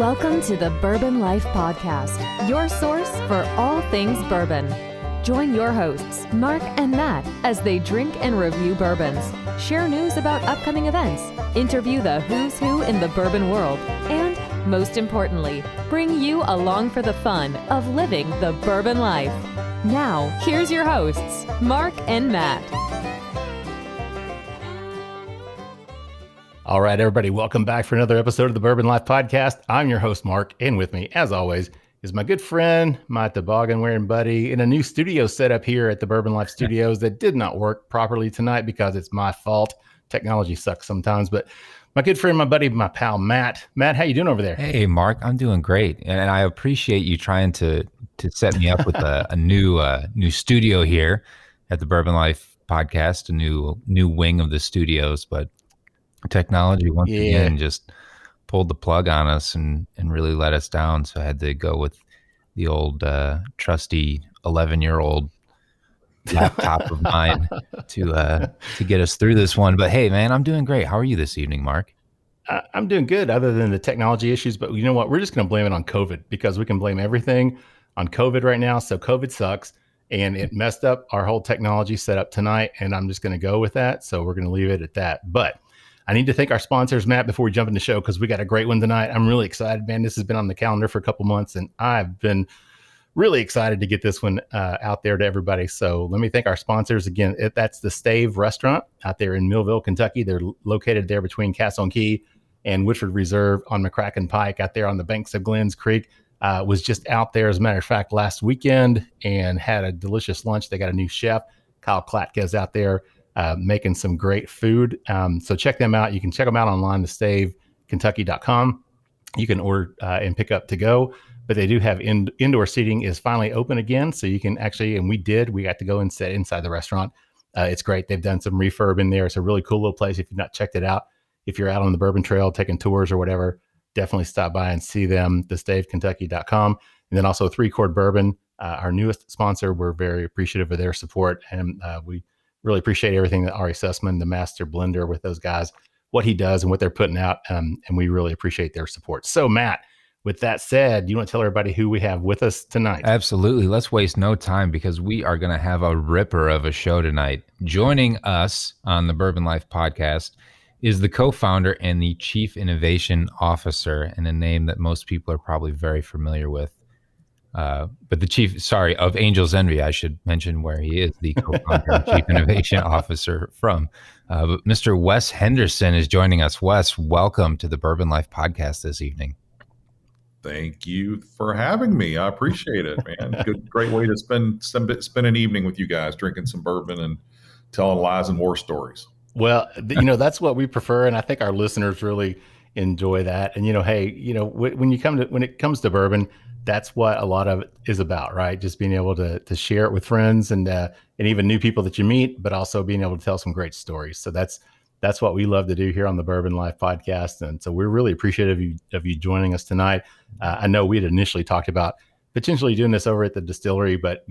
Welcome to the Bourbon Life Podcast, your source for all things bourbon. Join your hosts, Mark and Matt, as they drink and review bourbons, share news about upcoming events, interview the who's who in the bourbon world, and, most importantly, bring you along for the fun of living the bourbon life. Now, here's your hosts, Mark and Matt. All right, everybody, welcome back for another episode of the Bourbon Life Podcast. I'm your host, Mark, and with me, as always, is my good friend, my toboggan-wearing buddy, in a new studio setup here at the Bourbon Life Studios that did not work properly tonight because it's my fault. Technology sucks sometimes, but my good friend, my buddy, my pal, Matt. Matt, how you doing over there? Hey, Mark, I'm doing great, and I appreciate you trying to set me up with a new studio here at the Bourbon Life Podcast, a new wing of the studios, but technology once again just pulled the plug on us and really let us down. So I had to go with the old trusty 11-year-old laptop of mine to get us through this one. But hey, man, I'm doing great. How are you this evening, Mark? I'm doing good other than the technology issues. But you know what? We're just going to blame it on COVID because we can blame everything on COVID right now. So COVID sucks. And it messed up our whole technology setup tonight. And I'm just going to go with that. So we're going to leave it at that. But I need to thank our sponsors, Matt, before we jump in the show, because we got a great one tonight. I'm really excited, man. This has been on the calendar for a couple months, and I've been really excited to get this one out there to everybody. So let me thank our sponsors again. That's the Stave Restaurant out there in Millville, Kentucky. They're located there between Castle and Key and Woodford Reserve on McCracken Pike out there on the banks of Glens Creek. Was just out there, as a matter of fact, last weekend and had a delicious lunch. They got a new chef, Kyle Klatka's out there. Making some great food. So check them out. You can check them out online, thestavekentucky.com. You can order and pick up to go, but they do have indoor seating is finally open again. So you can actually, and we got to go and sit inside the restaurant. It's great. They've done some refurb in there. It's a really cool little place. If you've not checked it out, if you're out on the Bourbon Trail, taking tours or whatever, definitely stop by and see them, thestavekentucky.com. And then also 3 Chord Bourbon, our newest sponsor. We're very appreciative of their support. And we really appreciate everything that Ari Sussman, the master blender with those guys, what he does and what they're putting out. And we really appreciate their support. So Matt, with that said, you want to tell everybody who we have with us tonight? Absolutely. Let's waste no time because we are going to have a ripper of a show tonight. Joining us on the Bourbon Life Podcast is the co-founder and the chief innovation officer, and a name that most people are probably very familiar with. But the chief, of Angel's Envy, I should mention where he is the co-founder and chief innovation officer from. But Mr. Wes Henderson is joining us. Wes, welcome to the Bourbon Life Podcast this evening. Thank you for having me. I appreciate it, man. Great way to spend an evening with you guys, drinking some bourbon and telling lies and war stories. Well, that's what we prefer, and I think our listeners really enjoy that. And when it comes to bourbon, that's what a lot of it is about, right? Just being able to share it with friends and even new people that you meet, but also being able to tell some great stories. So that's what we love to do here on the Bourbon Life Podcast. And so we're really appreciative of you joining us tonight. I know we had initially talked about potentially doing this over at the distillery, but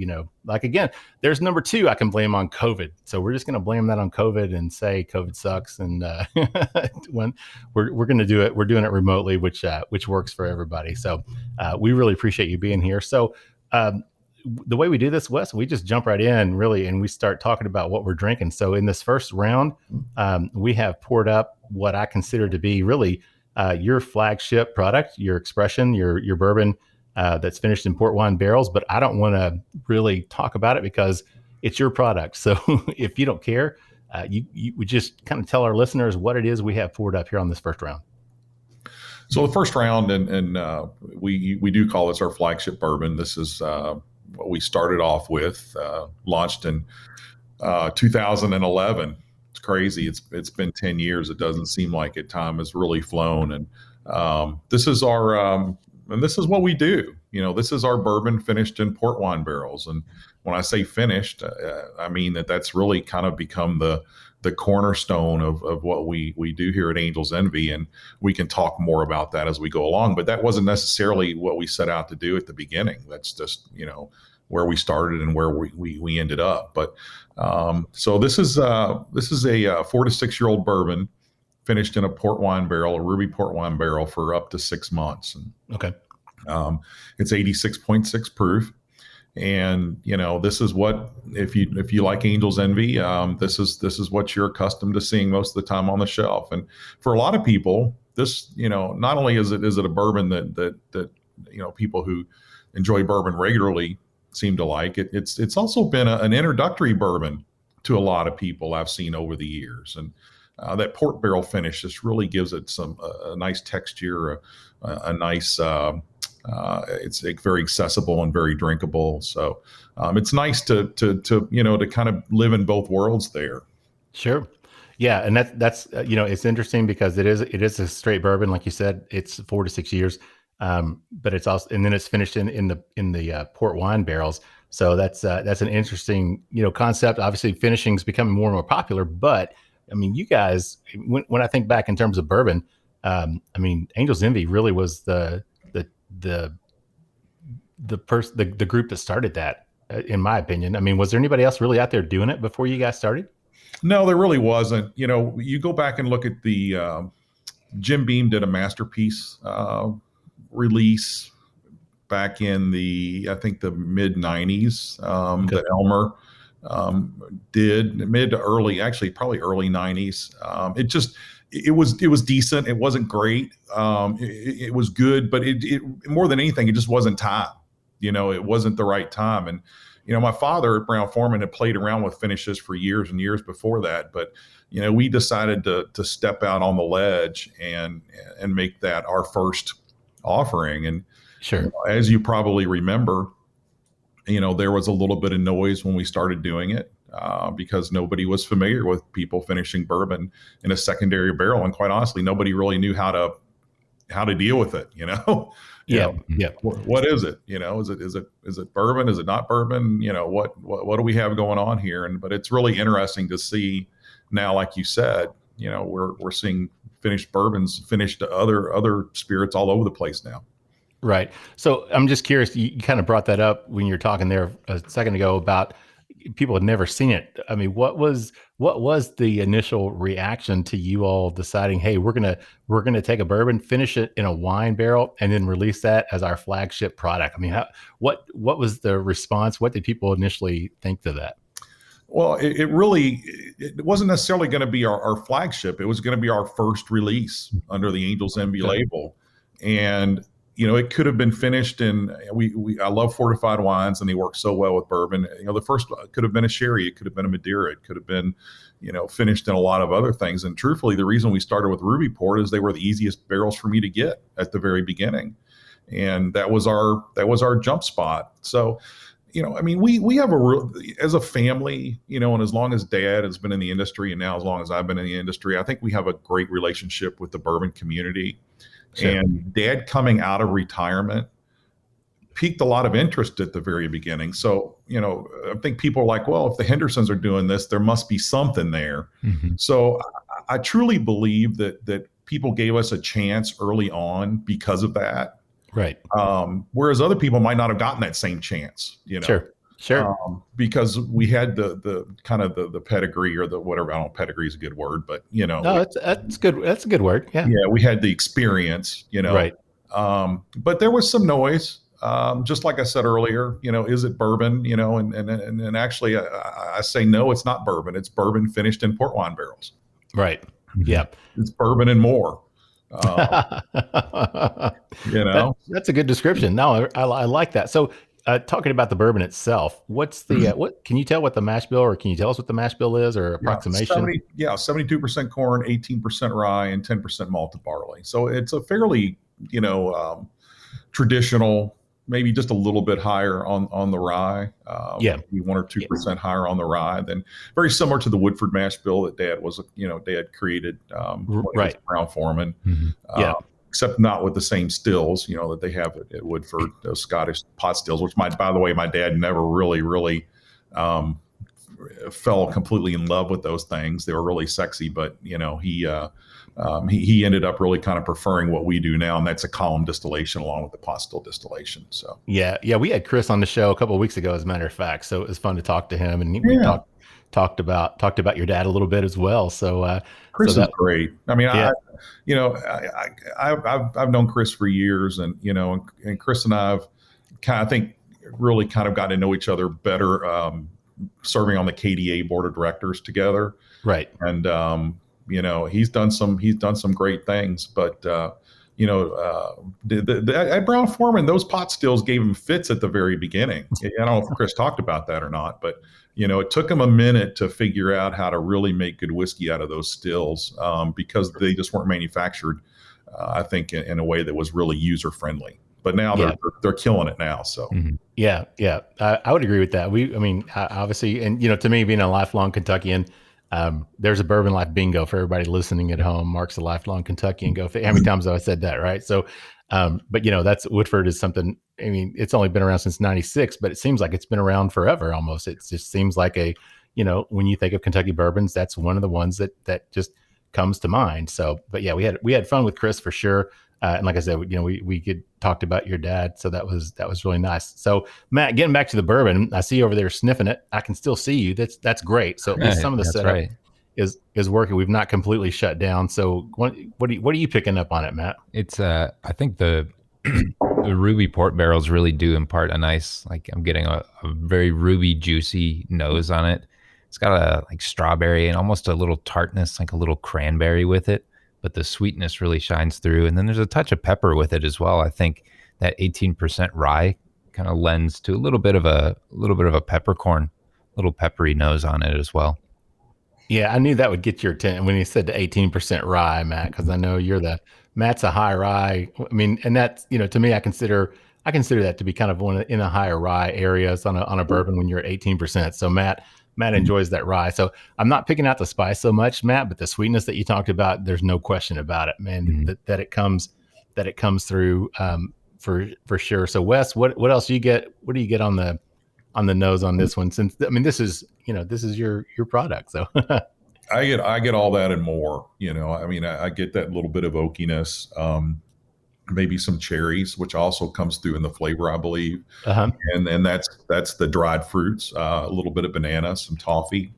again, there's number 2 I can blame on COVID. So we're just going to blame that on COVID and say COVID sucks. And when we're going to do it, we're doing it remotely, which works for everybody. So we really appreciate you being here. So the way we do this, Wes, we just jump right in really, and we start talking about what we're drinking. So in this first round, we have poured up what I consider to be really your flagship product, your expression, your bourbon, that's finished in port wine barrels, but I don't want to really talk about it because it's your product. So if you don't care, you would just kind of tell our listeners what it is we have poured up here on this first round. So the first round, and we do call this our flagship bourbon. This is what we started off with, launched in 2011. It's crazy. It's been 10 years. It doesn't seem like it. Time has really flown. And this is our and this is what we do. This is our bourbon finished in port wine barrels. And when I say finished, I mean that's really kind of become the cornerstone of what we do here at Angel's Envy. And we can talk more about that as we go along. But that wasn't necessarily what we set out to do at the beginning. That's just, where we started and where we ended up. But so this is a 4 to 6 year old bourbon finished in a port wine barrel, a ruby port wine barrel, for up to 6 months. And, Okay. it's 86.6 proof. And, this is what, if you like Angel's Envy, this is what you're accustomed to seeing most of the time on the shelf. And for a lot of people, this, not only is it a bourbon that people who enjoy bourbon regularly seem to like it, it's also been an introductory bourbon to a lot of people I've seen over the years. And that port barrel finish just really gives it a nice texture, a nice, it's very accessible and very drinkable. So it's nice to kind of live in both worlds there. Sure. Yeah. And that's it's interesting because it is a straight bourbon. Like you said, it's 4 to 6 years. But it's also, and then it's finished in the port wine barrels. So that's an interesting, concept. Obviously finishing is becoming more and more popular, but I mean, you guys, when I think back in terms of bourbon, Angel's Envy really was the group that started that, in my opinion. I mean, was there anybody else really out there doing it before you guys started? No, there really wasn't. You go back and look at the Jim Beam did a masterpiece release back in the mid 90s. Okay. That Elmer did mid to early, actually probably early 90s. It was decent. It wasn't great. It was good, but it more than anything, it just wasn't time. It wasn't the right time. And my father at Brown-Forman had played around with finishes for years and years before that, but we decided to step out on the ledge and make that our first offering. And Sure. As you probably remember, there was a little bit of noise when we started doing it because nobody was familiar with people finishing bourbon in a secondary barrel, and quite honestly, nobody really knew how to deal with it. Yeah. What is it? Is it bourbon? Is it not bourbon? What do we have going on here? But it's really interesting to see now, like you said, we're seeing finished bourbons, finished other spirits all over the place now. Right. So I'm just curious, you kind of brought that up when you were talking there a second ago about people had never seen it. I mean, what was the initial reaction to you all deciding, hey, we're gonna take a bourbon, finish it in a wine barrel, and then release that as our flagship product? I mean, what was the response? What did people initially think to that? Well, it wasn't necessarily going to be our flagship. It was going to be our first release under the Angel's Envy label. And, it could have been finished in, I love fortified wines and they work so well with bourbon. The first could have been a sherry. It could have been a Madeira. It could have been, finished in a lot of other things. And truthfully, the reason we started with Ruby Port is they were the easiest barrels for me to get at the very beginning. And that was our jump spot. So, we have as a family, and as long as Dad has been in the industry and now as long as I've been in the industry, I think we have a great relationship with the bourbon community. Sure. And Dad coming out of retirement piqued a lot of interest at the very beginning. So, I think people are like, well, if the Hendersons are doing this, there must be something there. Mm-hmm. So I truly believe that people gave us a chance early on because of that. Right. Whereas other people might not have gotten that same chance, Sure. Because we had the kind of the pedigree or the whatever. I don't know, pedigree is a good word, but no, that's good. That's a good word. Yeah. Yeah. We had the experience, Right. But there was some noise. Just like I said earlier, is it bourbon? And actually I say, no, it's not bourbon. It's bourbon finished in port wine barrels. Right. Yeah. It's bourbon and more. That's a good description. No, I like that. So talking about the bourbon itself, what's the what can you tell what the mash bill, or can you tell us what the mash bill is, or approximation? 72% corn, 18% rye, and 10% malted barley. So it's a fairly traditional, maybe just a little bit higher on the rye. Maybe 1 or 2% higher on the rye. Then very similar to the Woodford mash bill that Dad created right. Brown-Forman. Mm-hmm. Except not with the same stills, that they have at Woodford, those Scottish pot stills, which by the way, my dad never really fell completely in love with those things. They were really sexy, but he ended up really kind of preferring what we do now, and that's a column distillation along with the pot still distillation. So yeah, we had Chris on the show a couple of weeks ago, as a matter of fact. So it was fun to talk to him, and we talked about your dad a little bit as well. So Chris is great. I mean, yeah. I've known Chris for years, and and Chris and I've I think really kind of got to know each other better, serving on the KDA board of directors together. Right. And he's done some great things, but at Brown-Forman, those pot stills gave him fits at the very beginning. I don't know if Chris talked about that or not, but it took him a minute to figure out how to really make good whiskey out of those stills, because they just weren't manufactured, I think, in a way that was really user friendly. But now they're killing it now. So yeah, I would agree with that. Obviously, and to me, being a lifelong Kentuckian, there's a Bourbon Life bingo for everybody listening at home. Mark's a lifelong Kentuckian. Go, how many times have I said that, right? So, but that's Woodford is something. I mean, it's only been around since '96, but it seems like it's been around forever almost. It just seems like when you think of Kentucky bourbons, that's one of the ones that just comes to mind. So, but yeah, we had fun with Chris for sure. And like I said, we talked about your dad, so that was really nice. So Matt, getting back to the bourbon, I see you over there sniffing it. I can still see you. That's great. So at least some of the setup is working. We've not completely shut down. So what are you picking up on it, Matt? It's I think the ruby port barrels really do impart a nice, like, I'm getting a very ruby juicy nose on it. It's got a like strawberry and almost a little tartness, like a little cranberry with it. But the sweetness really shines through. And then there's a touch of pepper with it as well. I think that 18% rye kind of lends to a little bit of a peppercorn, little peppery nose on it as well. Yeah, I knew that would get your attention when you said the 18% rye, Matt, because I know Matt's a high rye. I mean, and that's, to me, I consider that to be kind of one in the higher rye areas on a bourbon when you're at 18%. So Matt enjoys that rye. So I'm not picking out the spice so much, Matt, but the sweetness that you talked about, there's no question about it, man, that it comes through for sure. So Wes, what else do you get? What do you get on the nose on this one? Since, I mean, this is your product. So I get all that and more, I mean, I get that little bit of oakiness, maybe some cherries, which also comes through in the flavor, I believe. And that's the dried fruits, a little bit of banana, some toffee.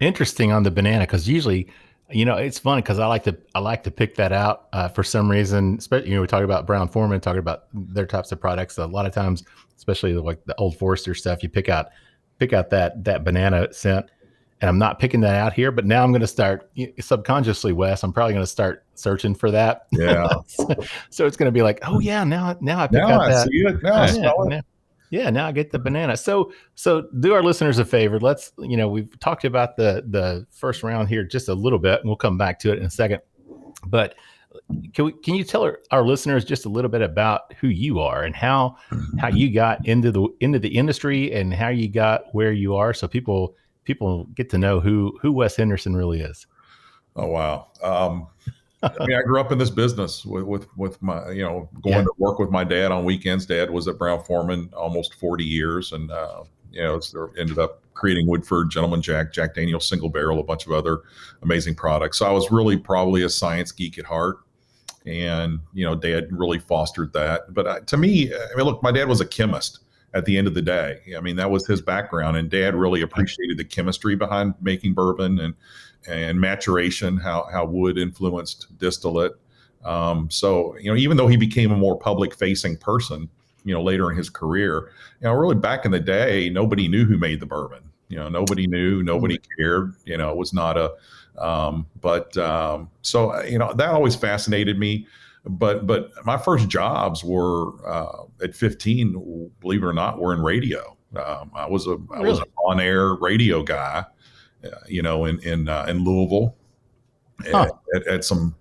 Interesting on the banana, because usually, it's funny because I like to pick that out for some reason. Especially, we talk about Brown-Forman, talking about their types of products. A lot of times, especially like the Old Forester stuff, you pick out that banana scent. And I'm not picking that out here, but now I'm going to start subconsciously, Wes. I'm probably going to start searching for that. Yeah. So it's going to be like, oh yeah, now I pick out that. See it. Now I smell it. Now I get the banana. So do our listeners a favor. Let's, we've talked about the first round here just a little bit, and we'll come back to it in a second. But can you tell our listeners just a little bit about who you are and how you got into the industry and how you got where you are, so people get to know who Wes Henderson really is. Oh, wow. I mean, I grew up in this business with my, going to work with my dad on weekends. Dad was at Brown-Forman almost 40 years. And, ended up creating Woodford, Gentleman Jack Daniel's Single Barrel, a bunch of other amazing products. So I was really probably a science geek at heart. And, Dad really fostered that. But to me, I mean, look, my dad was a chemist. At the end of the day, I mean, that was his background, and Dad really appreciated the chemistry behind making bourbon and maturation, how wood influenced distillate. So, even though he became a more public facing person, later in his career, really back in the day, nobody knew who made the bourbon. Nobody knew, nobody cared. It was not so that always fascinated me. But my first jobs were at 15, believe it or not, were in radio. I was an on-air radio guy, in Louisville, at some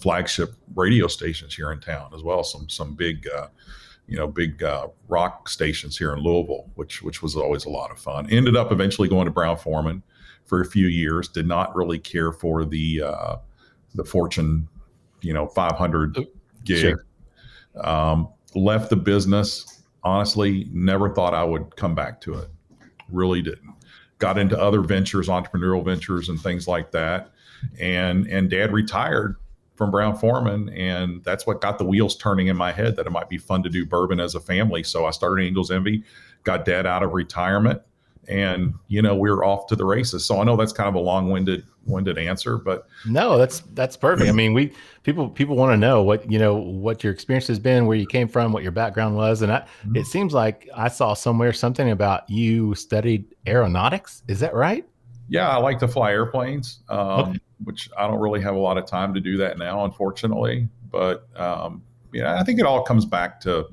flagship radio stations here in town as well. Some big rock stations here in Louisville, which was always a lot of fun. Ended up eventually going to Brown-Forman for a few years. Did not really care for the Fortune 500 gig. Sure. Left the business. Honestly, never thought I would come back to it. Really didn't. Got into other ventures, entrepreneurial ventures and things like that. And Dad retired from Brown-Forman, and that's what got the wheels turning in my head that it might be fun to do bourbon as a family. So I started Angel's Envy, got Dad out of retirement, and we're off to the races. So I know that's kind of a long-winded answer, but no, that's perfect. I mean, people want to know what your experience has been, where you came from, what your background was, and it seems like I saw somewhere something about you studied aeronautics. Is that right? Yeah, I like to fly airplanes, which I don't really have a lot of time to do that now, unfortunately. But I think it all comes back to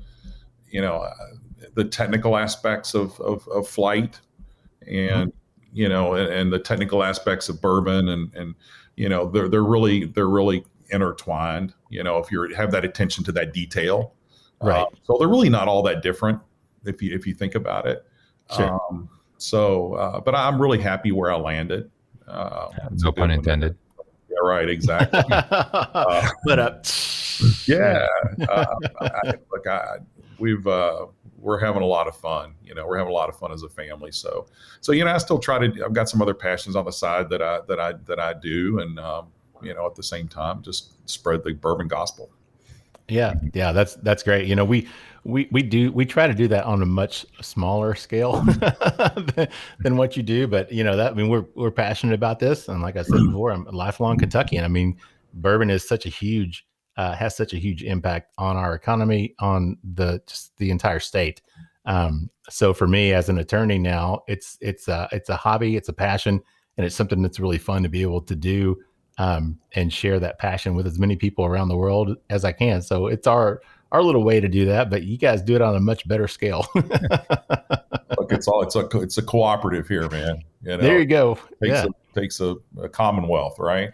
the technical aspects of flight, and and the technical aspects of bourbon, and they're really intertwined. If you have that attention to that detail, right? So they're really not all that different if you think about it. Sure. But I'm really happy where I landed. No pun intended. Yeah, right. Exactly. Yeah. We're having a lot of fun. We're having a lot of fun as a family. So I still I've got some other passions on the side that I do, and at the same time, just spread the bourbon gospel. Yeah, that's great. We try to do that on a much smaller scale than what you do, but we're passionate about this, and like I said before, I'm a lifelong Kentuckian. I mean, bourbon is has such a huge impact on our economy, on the entire state. So for me as an attorney now, it's a hobby, it's a passion, and it's something that's really fun to be able to do, and share that passion with as many people around the world as I can. So it's our little way to do that, but you guys do it on a much better scale. Look, it's a cooperative here, man. There you go. Takes a commonwealth, right?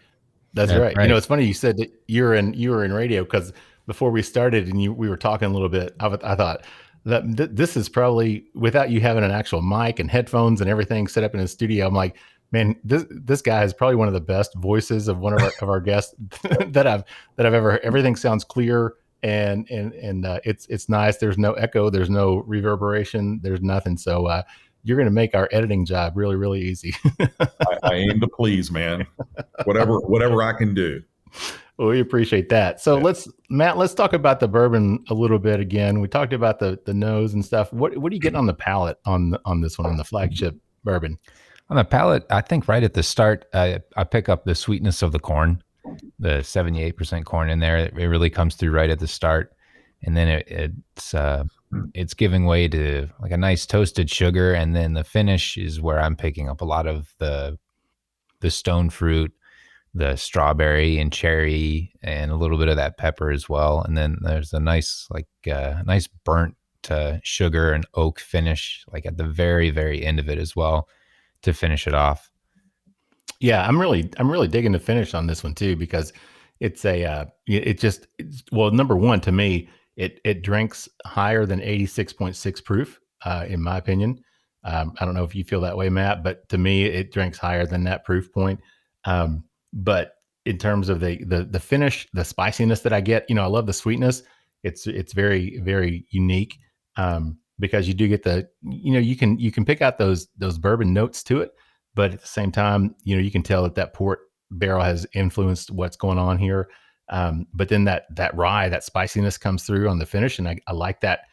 That's right. It's funny you said that you were in radio, because before we started and we were talking a little bit, I thought that this is probably, without you having an actual mic and headphones and everything set up in a studio, I'm like, man, this guy is probably one of the best voices of one of our guests that I've ever. Everything sounds clear and it's nice. There's no echo, there's no reverberation, there's nothing. So you're going to make our editing job really, really easy. I aim to please, man. Whatever I can do. Well, we appreciate that. So let's talk about the bourbon a little bit again. We talked about the nose and stuff. What do you get on the palate on this one, on the flagship bourbon? On the palate, I think right at the start, I pick up the sweetness of the corn, the 78% corn in there. It really comes through right at the start. And then it's giving way to like a nice toasted sugar. And then the finish is where I'm picking up a lot of the stone fruit, the strawberry and cherry, and a little bit of that pepper as well. And then there's a nice burnt sugar and oak finish, like at the very, very end of it as well, to finish it off. Yeah, I'm really digging the finish on this one too, because it's number one, to me, it drinks higher than 86.6 proof, in my opinion. I don't know if you feel that way, Matt, but to me, it drinks higher than that proof point. But in terms of the finish, the spiciness that I get, I love the sweetness. It's very, very unique, because you do get you can pick out those bourbon notes to it, but at the same time, you can tell that port barrel has influenced what's going on here. But then that rye, that spiciness comes through on the finish, and I like that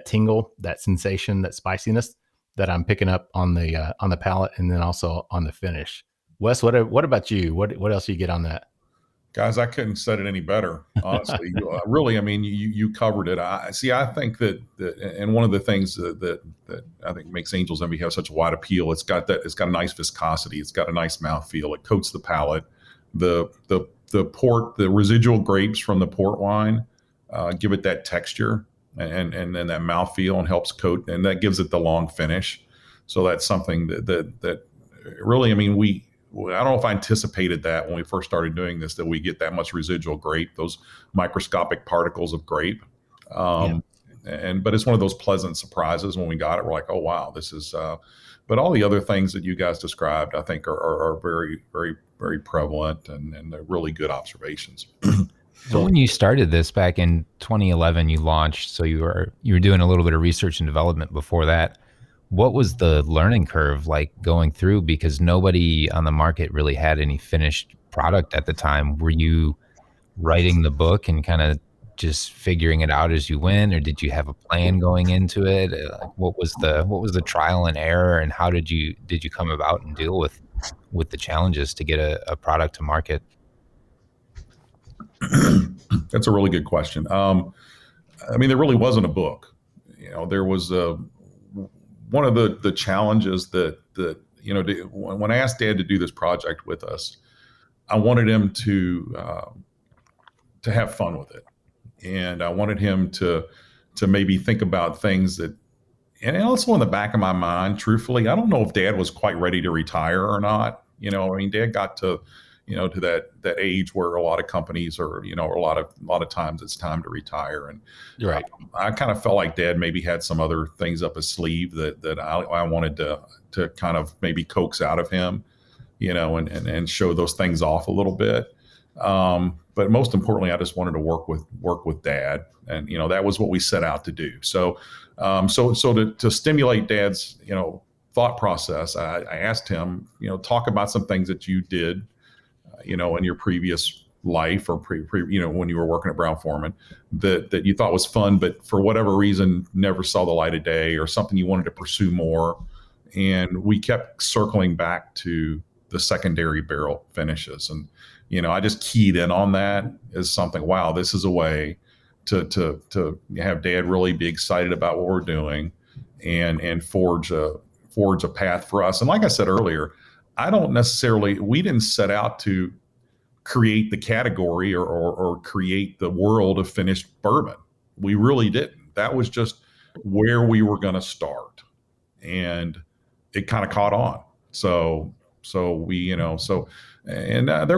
tingle, that sensation, that spiciness that I'm picking up on the palate, and then also on the finish. Wes, what about you? What else do you get on that? Guys, I couldn't said it any better, honestly. Really, I mean, you covered it. I think that and one of the things that I think makes Angel's Envy have such a wide appeal, it's got a nice viscosity, it's got a nice mouthfeel, it coats the palate. The port, the residual grapes from the port wine give it that texture and then that mouthfeel, and helps coat, and that gives it the long finish. So that's something that really, I mean, I don't know if I anticipated that when we first started doing this, that we get that much residual grape, those microscopic particles of grape. But it's one of those pleasant surprises when we got it. We're like, oh, wow, this is, but all the other things that you guys described, I think are very, very, very prevalent, and they're really good observations. So when you started this back in 2011, you launched, so you were doing a little bit of research and development before that. What was the learning curve like going through? Because nobody on the market really had any finished product at the time. Were you writing the book and kind of just figuring it out as you went, or did you have a plan going into it? Like, what was the trial and error, and how did you come about and deal with the challenges to get a product to market? That's a really good question. I mean, there really wasn't a book. There was one of the challenges that when I asked Dad to do this project with us, I wanted him to have fun with it, and I wanted him to maybe think about things that. And also in the back of my mind, truthfully, I don't know if Dad was quite ready to retire or not. I mean, Dad got to to that age where a lot of companies are, a lot of times it's time to retire. And Right. I kind of felt like Dad maybe had some other things up his sleeve that I wanted to kind of maybe coax out of him, and show those things off a little bit. But most importantly, I just wanted to work with Dad, and that was what we set out to do. So to stimulate Dad's thought process, I asked him, talk about some things that you did, in your previous life or when you were working at Brown-Forman that you thought was fun, but for whatever reason never saw the light of day, or something you wanted to pursue more. And we kept circling back to the secondary barrel finishes. And, I just keyed in on that as something, wow, this is a way to have Dad really be excited about what we're doing and forge a path for us. And like I said earlier, we didn't set out to create the category or create the world of finished bourbon. We really didn't. That was just where we were going to start, and it kind of caught on. So we, there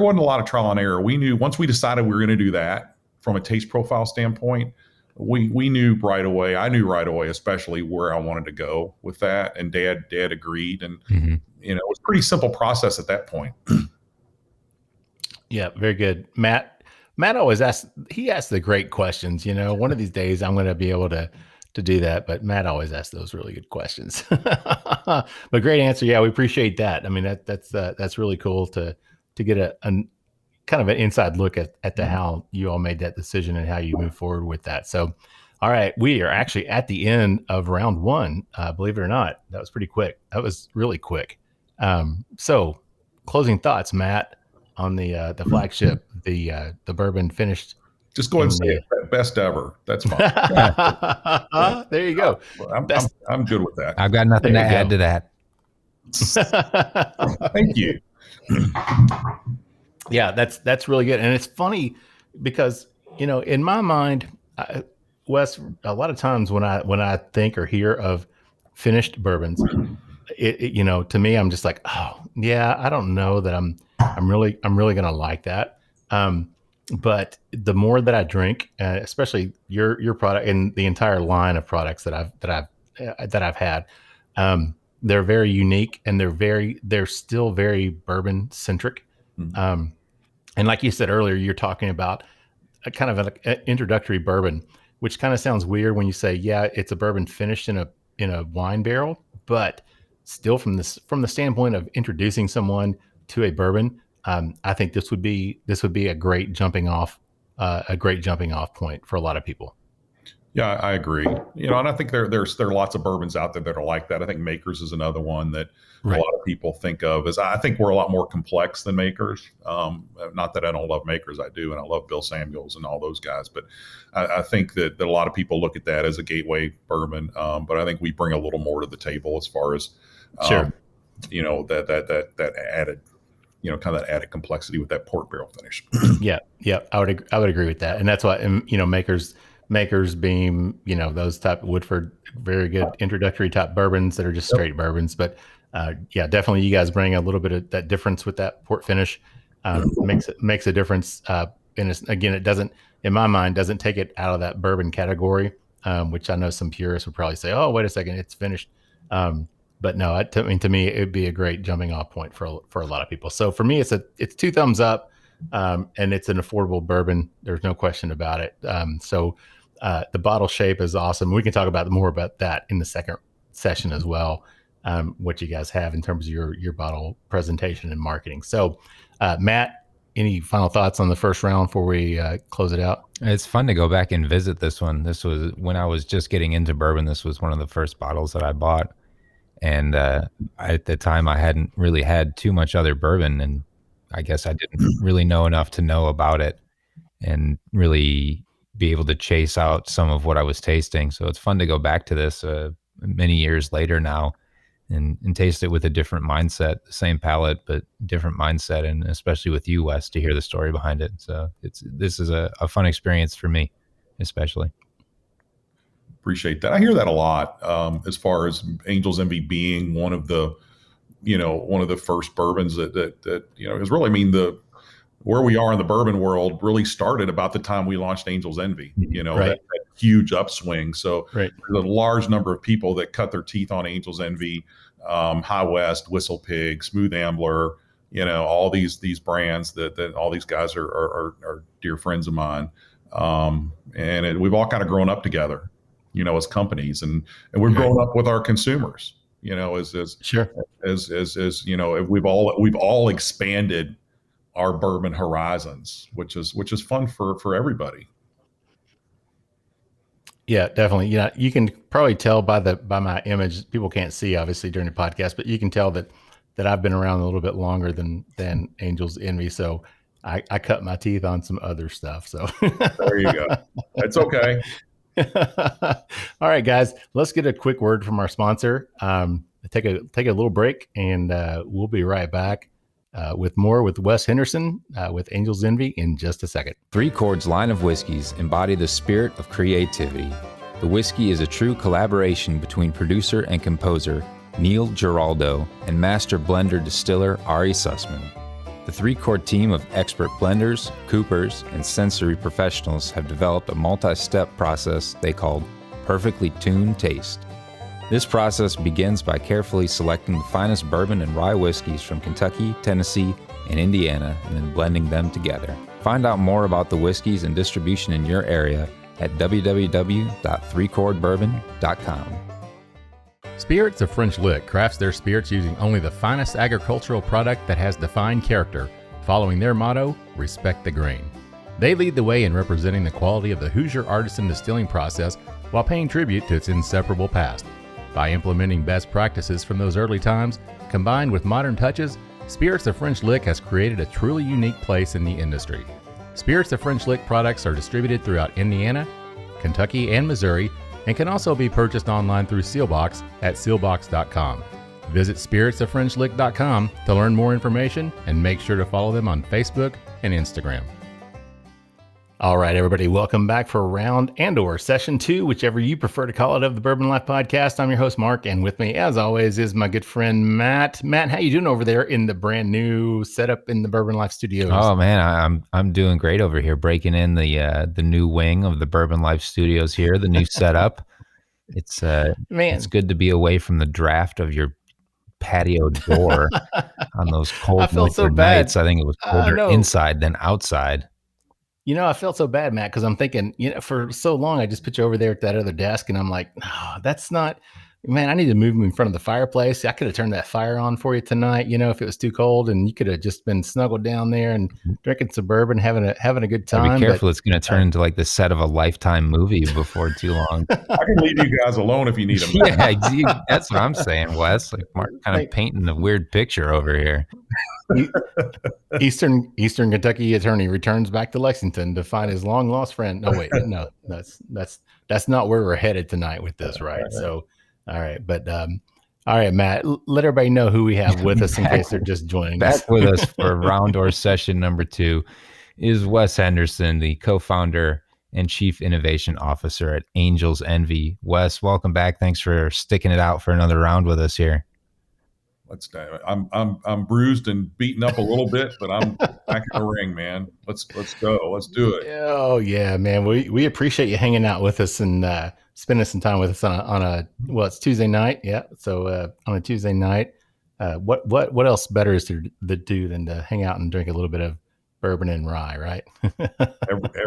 wasn't a lot of trial and error. We knew once we decided we were going to do that from a taste profile standpoint, we knew right away. I knew right away, especially where I wanted to go with that. And Dad agreed. And, it was a pretty simple process at that point. Yeah, very good. Matt always asks the great questions. One of these days I'm going to be able to do that, but Matt always asks those really good questions. But great answer. Yeah, we appreciate that. I mean, that's really cool to get a kind of an inside look at how you all made that decision and how you move forward with that. So, all right, we are actually at the end of round one. Believe it or not, that was pretty quick. That was really quick. So closing thoughts, Matt, on the flagship, the bourbon finished. Just go ahead and say it. Best ever. That's fine. There you go. I'm good with that. I've got nothing to add to that. Thank you. Yeah, that's really good. And it's funny because, in my mind, Wes, a lot of times when I think or hear of finished bourbons, to me, I'm just like, oh yeah, I don't know that I'm really going to like that. But the more that I drink, especially your product and the entire line of products that I've had, they're very unique, and they're still very bourbon centric. Mm-hmm. And like you said earlier, you're talking about a kind of an introductory bourbon, which kind of sounds weird when you say, yeah, it's a bourbon finished in a wine barrel, but still from the standpoint of introducing someone to a bourbon, I think this would be a great jumping off point for a lot of people. Yeah, I agree. And I think there are lots of bourbons out there that are like that. I think Makers is another one that right. A lot of people think of as. I think we're a lot more complex than Makers. Not that I don't love Makers, I do, and I love Bill Samuels and all those guys. But I think that a lot of people look at that as a gateway bourbon. But I think we bring a little more to the table as far as sure. That added. Kind of that added complexity with that port barrel finish. Yeah, I would agree with that, and that's why Makers Beam, those type of Woodford, very good introductory type bourbons that are just straight bourbons. But yeah, definitely you guys bring a little bit of that difference with that port finish. Makes a difference. And again, it doesn't, in my mind, doesn't take it out of that bourbon category, which I know some purists would probably say, oh, wait a second, it's finished. But no, to me, it'd be a great jumping off point for a lot of people. So for me, it's 2 thumbs up, and it's an affordable bourbon. There's no question about it. So the bottle shape is awesome. We can talk more about that in the second session as well. What you guys have in terms of your bottle presentation and marketing. So Matt, any final thoughts on the first round before we close it out? It's fun to go back and visit this one. This was when I was just getting into bourbon. This was one of the first bottles that I bought. And at the time, I hadn't really had too much other bourbon. And I guess I didn't really know enough to know about it and really be able to chase out some of what I was tasting. So it's fun to go back to this many years later now and taste it with a different mindset, the same palate, but different mindset. And especially with you, Wes, to hear the story behind it. So this is a fun experience for me, especially. Appreciate that. I hear that a lot as far as Angel's Envy being one of the first bourbons that is really, I mean, where we are in the bourbon world really started about the time we launched Angel's Envy, Right. that huge upswing. So Right. there's a large number of people that cut their teeth on Angel's Envy, High West, Whistle Pig, Smooth Ambler, all these brands that all these guys are dear friends of mine. We've all kind of grown up together, as companies, and we've grown up with our consumers, Sure. as we've all expanded our bourbon horizons, which is fun for everybody. Yeah, definitely. You can probably tell by my image. People can't see obviously during the podcast, but you can tell that I've been around a little bit longer than Angel's Envy. So I cut my teeth on some other stuff. So there you go. That's okay. All right, guys, let's get a quick word from our sponsor. Take a little break, and we'll be right back with more with Wes Henderson with Angel's Envy in just a second. Three Chord's line of whiskeys embody the spirit of creativity. The whiskey is a true collaboration between producer and composer Neil Giraldo and master blender distiller Ari Sussman. The Three Chord team of expert blenders, coopers, and sensory professionals have developed a multi-step process they call Perfectly Tuned Taste. This process begins by carefully selecting the finest bourbon and rye whiskeys from Kentucky, Tennessee, and Indiana, and then blending them together. Find out more about the whiskeys and distribution in your area at www.threechordbourbon.com. Spirits of French Lick crafts their spirits using only the finest agricultural product that has defined character, following their motto, respect the grain. They lead the way in representing the quality of the Hoosier artisan distilling process while paying tribute to its inseparable past. By implementing best practices from those early times, combined with modern touches, Spirits of French Lick has created a truly unique place in the industry. Spirits of French Lick products are distributed throughout Indiana, Kentucky, and Missouri, and can also be purchased online through Sealbox at sealbox.com. Visit spiritsofFrenchLick.com to learn more information and make sure to follow them on Facebook and Instagram. All right, everybody, welcome back for round and/or session 2, whichever you prefer to call it, of the Bourbon Life Podcast. I'm your host, Mark, and with me, as always, is my good friend, Matt. Matt, how you doing over there in the brand new setup in the Bourbon Life Studios? Oh man, I'm doing great over here, breaking in the new wing of the Bourbon Life Studios here, the new setup. It's it's good to be away from the draft of your patio door on those cold winter nights. I think it was colder inside than outside. I felt so bad, Matt, because I'm thinking, for so long, I just put you over there at that other desk, and I'm like, no, that's not, man, I need to move him in front of the fireplace. I could have turned that fire on for you tonight, if it was too cold, and you could have just been snuggled down there and drinking some bourbon, having a good time. Be careful. It's going to turn into like the set of a Lifetime movie before too long. I can leave you guys alone if you need them. Yeah, that's what I'm saying, Wes. Like Mark kind of painting a weird picture over here. Eastern Kentucky attorney returns back to Lexington to find his long lost friend. No, wait, no, that's not where we're headed tonight with this, right? So, all right, but all right, Matt, let everybody know who we have with us in case they're just joining us. Back with us for round or session number 2 is Wes Henderson, the co-founder and chief innovation officer at Angel's Envy. Wes, welcome back. Thanks for sticking it out for another round with us here. I'm bruised and beaten up a little bit, but I'm back in the ring, man. Let's go. Let's do it. Oh yeah, man. We appreciate you hanging out with us and spending some time with us on it's Tuesday night. Yeah. So on a Tuesday night, what else better is to do than to hang out and drink a little bit of Bourbon and Rye, right?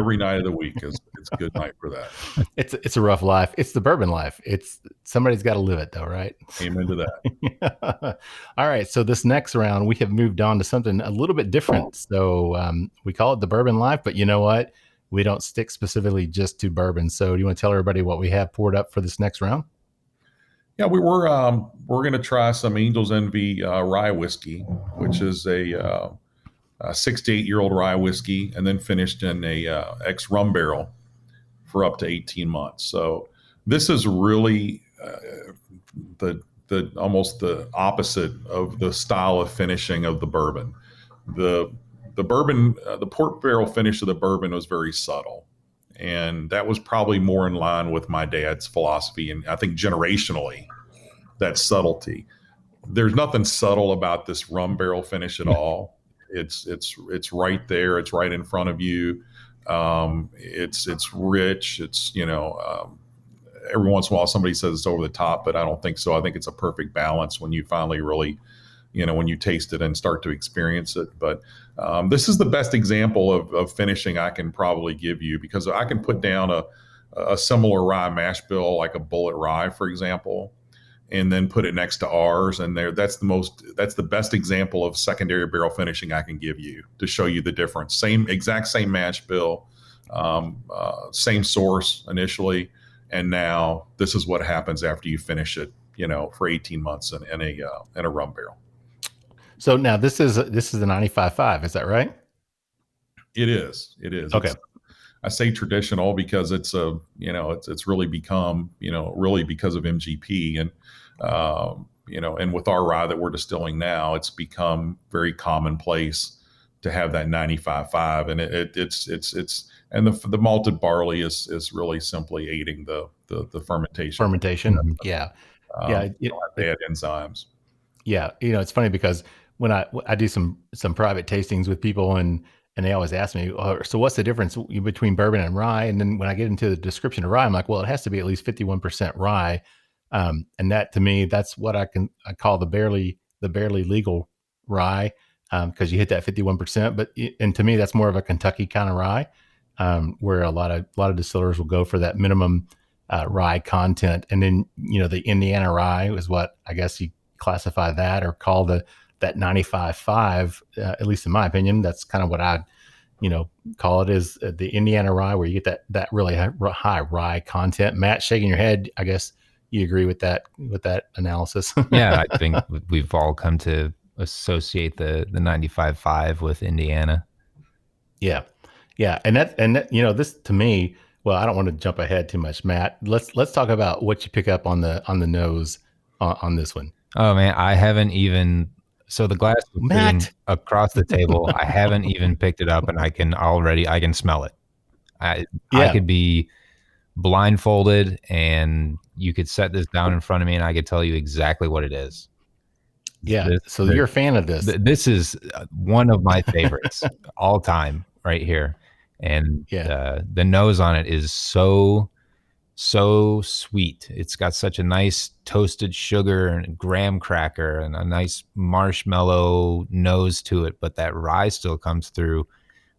Every night of the week it's a good night for that. It's a rough life. It's the bourbon life. It's somebody's got to live it though, right? Amen to that. All right. So this next round, we have moved on to something a little bit different. So we call it the Bourbon Life, but you know what? We don't stick specifically just to bourbon. So do you want to tell everybody what we have poured up for this next round? Yeah, we're going to try some Angel's Envy rye whiskey, which is a 6 to 8 year old rye whiskey, and then finished in a ex rum barrel for up to 18 months. So this is really the almost the opposite of the style of finishing of the bourbon. The bourbon, the port barrel finish of the bourbon was very subtle. And that was probably more in line with my dad's philosophy. And I think generationally, that subtlety. There's nothing subtle about this rum barrel finish at all. It's right there. It's right in front of you. It's rich. It's, every once in a while somebody says it's over the top, but I don't think so. I think it's a perfect balance when you finally really, when you taste it and start to experience it. But this is the best example of finishing I can probably give you, because I can put down a similar rye mash bill, like a Bullet Rye, for example, and then put it next to ours. And that's the best example of secondary barrel finishing I can give you to show you the difference. Exact same mash bill, same source initially. And now this is what happens after you finish it, for 18 months in a rum barrel. So now this is the 95.5, is that right? It is. Okay. I say traditional because it's it's really become, really because of MGP and, and with our rye that we're distilling now, it's become very commonplace to have that 95.5, and it's and the malted barley is really simply aiding the fermentation. Yeah. Add enzymes. Yeah. It's funny because when I do some private tastings with people and they always ask me, so what's the difference between bourbon and rye? And then when I get into the description of rye, I'm like, well, it has to be at least 51% rye. And that to me, that's what I call the barely legal rye. Cause you hit that 51%, and to me, that's more of a Kentucky kind of rye, where a lot of distillers will go for that minimum, rye content. And then, the Indiana rye is what I guess you classify that or call that 95.5, at least in my opinion. That's kind of what I, call it, is the Indiana rye, where you get that really high rye content. Matt, shaking your head. I guess you agree with that analysis. Yeah, I think we've all come to associate the 95.5 with Indiana. Yeah. And that, this to me, well, I don't want to jump ahead too much, Matt. Let's talk about what you pick up on the nose on this one. Oh man, I haven't even. So the glass is sitting across the table. I haven't even picked it up, and I can smell it. I could be blindfolded, and you could set this down in front of me, and I could tell you exactly what it is. Yeah. So you're a fan of this. This is one of my favorites all time, right here, and the nose on it is so sweet. It's got such a nice toasted sugar and graham cracker and a nice marshmallow nose to it, but that rye still comes through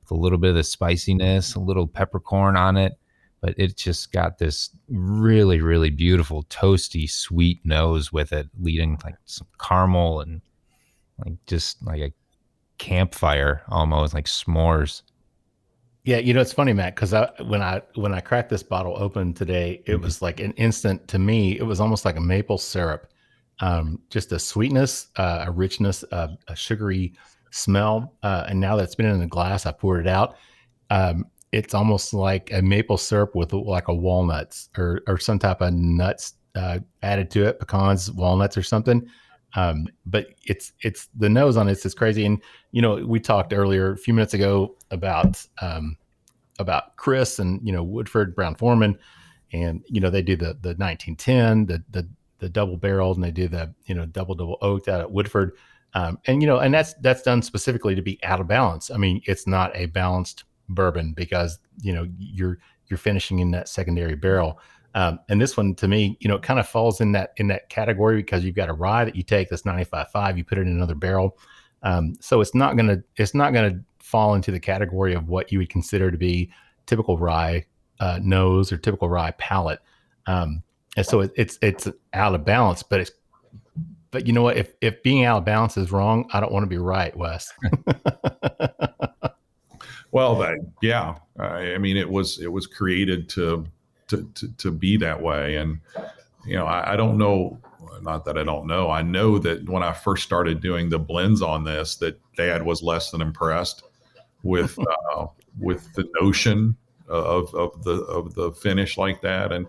with a little bit of the spiciness, a little peppercorn on it, but it's just got this really, really beautiful toasty sweet nose with it, leading like some caramel and just like a campfire, almost like s'mores. Yeah, it's funny, Matt, because when I cracked this bottle open today, it was like an instant, to me, it was almost like a maple syrup, just a sweetness, a richness, a sugary smell. And now that it's been in the glass, I poured it out. It's almost like a maple syrup with like a walnuts or some type of nuts added to it, pecans, walnuts, or something. But it's the nose on it's crazy. And, we talked earlier a few minutes ago about Chris and, Woodford Brown-Forman, and, they do the 1910, the double barreled, and they do the, double oaked out at Woodford. And that's done specifically to be out of balance. I mean, it's not a balanced bourbon because, you're finishing in that secondary barrel. And this one, to me, it kind of falls in that category because you've got a rye that you take that's 95.5, you put it in another barrel. So it's not gonna fall into the category of what you would consider to be typical rye nose or typical rye palate. And so it's out of balance, but you know what? If being out of balance is wrong, I don't want to be right, Wes. Well, I mean, it was created to be that way. And, I don't know, not that I don't know. I know that when I first started doing the blends on this, that Dad was less than impressed with the notion of the finish like that. And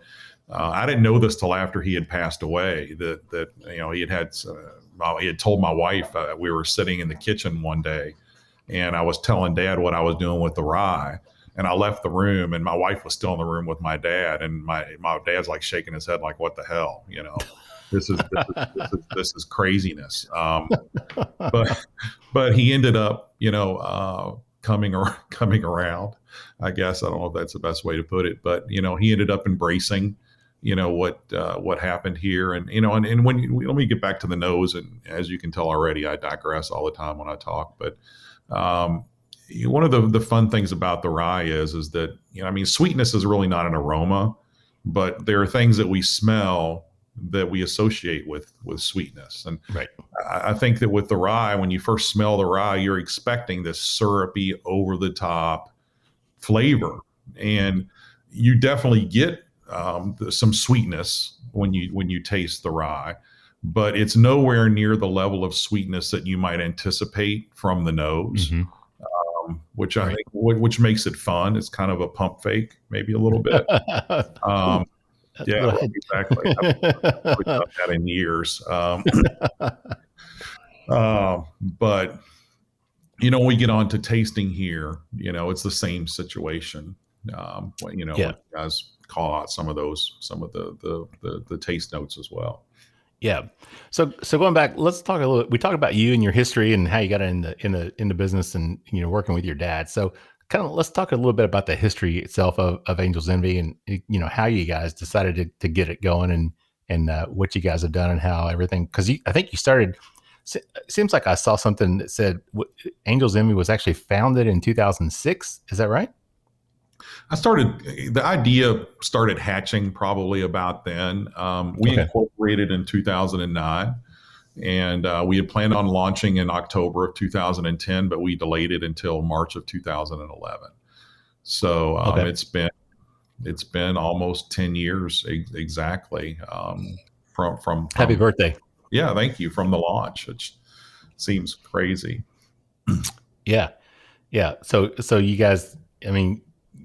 I didn't know this till after he had passed away, that he had told my wife, we were sitting in the kitchen one day and I was telling Dad what I was doing with the rye. And I left the room and my wife was still in the room with my dad. And my dad's like shaking his head like, what the hell? This is craziness. But he ended up, coming around, I guess. I don't know if that's the best way to put it, but, he ended up embracing, what happened here. And, and let me get back to the nose. And as you can tell already, I digress all the time when I talk, but, one of the fun things about the rye is that, sweetness is really not an aroma, but there are things that we smell that we associate with sweetness. And right. I think that with the rye, when you first smell the rye, you're expecting this syrupy, over the top flavor. And you definitely get some sweetness when you taste the rye, but it's nowhere near the level of sweetness that you might anticipate from the nose. Mm-hmm. Which I think, which makes it fun. It's kind of a pump fake, maybe a little bit. Yeah, exactly. I've done that in years. But when we get on to tasting here, it's the same situation. When you guys call out some of the taste notes as well. Yeah. So going back, let's talk a little. We talked about you and your history and how you got in the business and working with your dad. So kind of let's talk a little bit about the history itself of Angel's Envy and how you guys decided to get it going and what you guys have done and how everything. Because I think you started. Seems like I saw something that said Angel's Envy was actually founded in 2006. Is that right? The idea started hatching probably about then. We incorporated in 2009 and we had planned on launching in October of 2010, but we delayed it until March of 2011. So it's been almost 10 years exactly from Happy birthday. Yeah, thank you. From the launch, which seems crazy. Yeah. So you guys,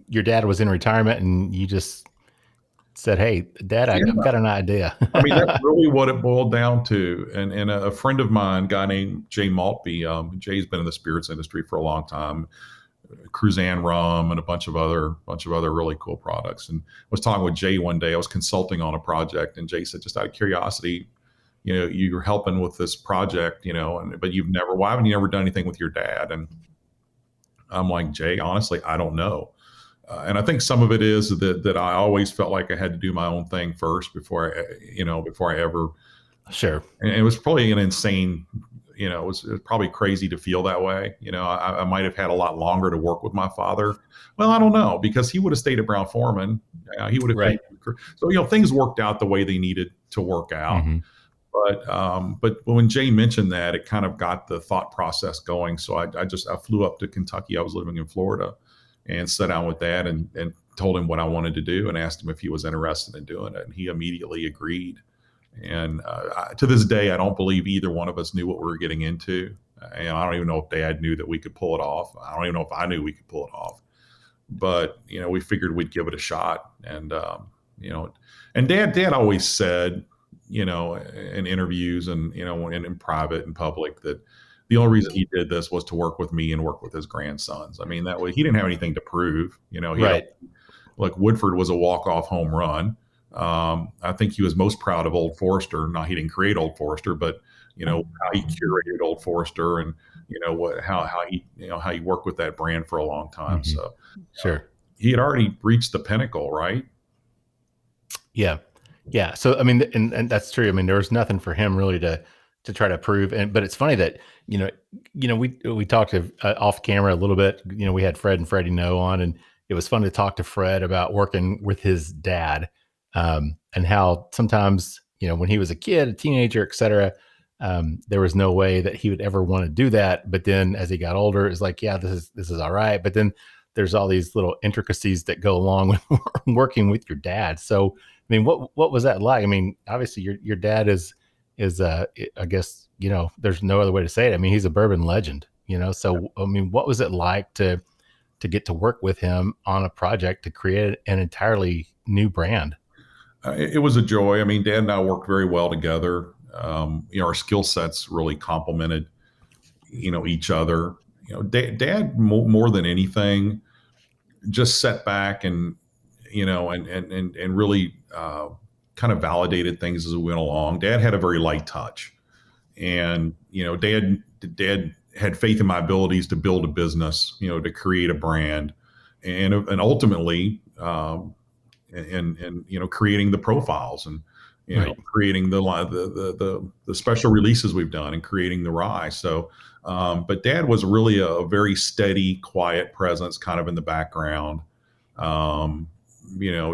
your dad was in retirement and you just said, hey, Dad, I've got an idea. That's really what it boiled down to. And a friend of mine, a guy named Jay Maltby, Jay's been in the spirits industry for a long time, Cruzan rum and a bunch of other really cool products. And I was talking with Jay one day, I was consulting on a project and Jay said, just out of curiosity, you're helping with this project, but why haven't you ever done anything with your dad? And I'm like, Jay, honestly, I don't know. And I think some of it is that I always felt like I had to do my own thing first before I ever. Sure. And it was probably an insane, it was probably crazy to feel that way. I might have had a lot longer to work with my father. Well, I don't know, because he would have stayed at Brown-Forman. He would have. Right. So, things worked out the way they needed to work out. Mm-hmm. But when Jay mentioned that, it kind of got the thought process going. So I flew up to Kentucky. I was living in Florida and sat down with Dad and told him what I wanted to do and asked him if he was interested in doing it. And he immediately agreed. And to this day, I don't believe either one of us knew what we were getting into. And I don't even know if Dad knew that we could pull it off. I don't even know if I knew we could pull it off. But, we figured we'd give it a shot. And, and Dad always said, in interviews and, and in private and public, that the only reason he did this was to work with me and work with his grandsons. That way he didn't have anything to prove, right. Like Woodford was a walk-off home run. I think he was most proud of Old Forester. Now, he didn't create Old Forester, but, how he curated Old Forester and, how he worked with that brand for a long time. Mm-hmm. So sure. He had already reached the pinnacle, right? Yeah. Yeah. So, and that's true. There was nothing for him really to to try to prove. But it's funny that, we talked to off camera a little bit, we had Fred and Freddie Noe on, and it was fun to talk to Fred about working with his dad, and how sometimes, when he was a kid, a teenager, et cetera, there was no way that he would ever want to do that. But then as he got older, it's like, yeah, this is all right. But then there's all these little intricacies that go along with working with your dad. So, I mean, what was that like? I mean, obviously your dad is I guess, there's no other way to say it. I mean, he's a bourbon legend, so, I mean, what was it like to get to work with him on a project to create an entirely new brand? It was a joy. I mean, Dad and I worked very well together. Our skill sets really complemented, each other. Dad more than anything just sat back and, and really kind of validated things as we went along. Dad had a very light touch, and, Dad had faith in my abilities to build a business, to create a brand, and ultimately, creating the profiles and, Right. creating the special releases we've done and creating the rye. So, but Dad was really a very steady, quiet presence kind of in the background.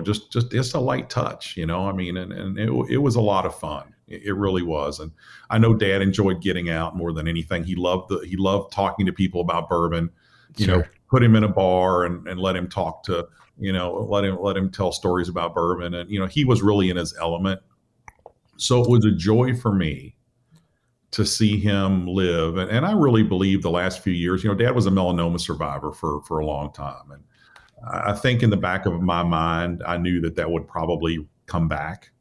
Just a light touch, I mean, and it was a lot of fun. It really was. And I know Dad enjoyed getting out more than anything. He loved talking to people about bourbon, Sure. Put him in a bar and let him talk to, let him tell stories about bourbon. And, he was really in his element. So it was a joy for me to see him live. And I really believe the last few years, Dad was a melanoma survivor for a long time. And I think in the back of my mind, I knew that would probably come back.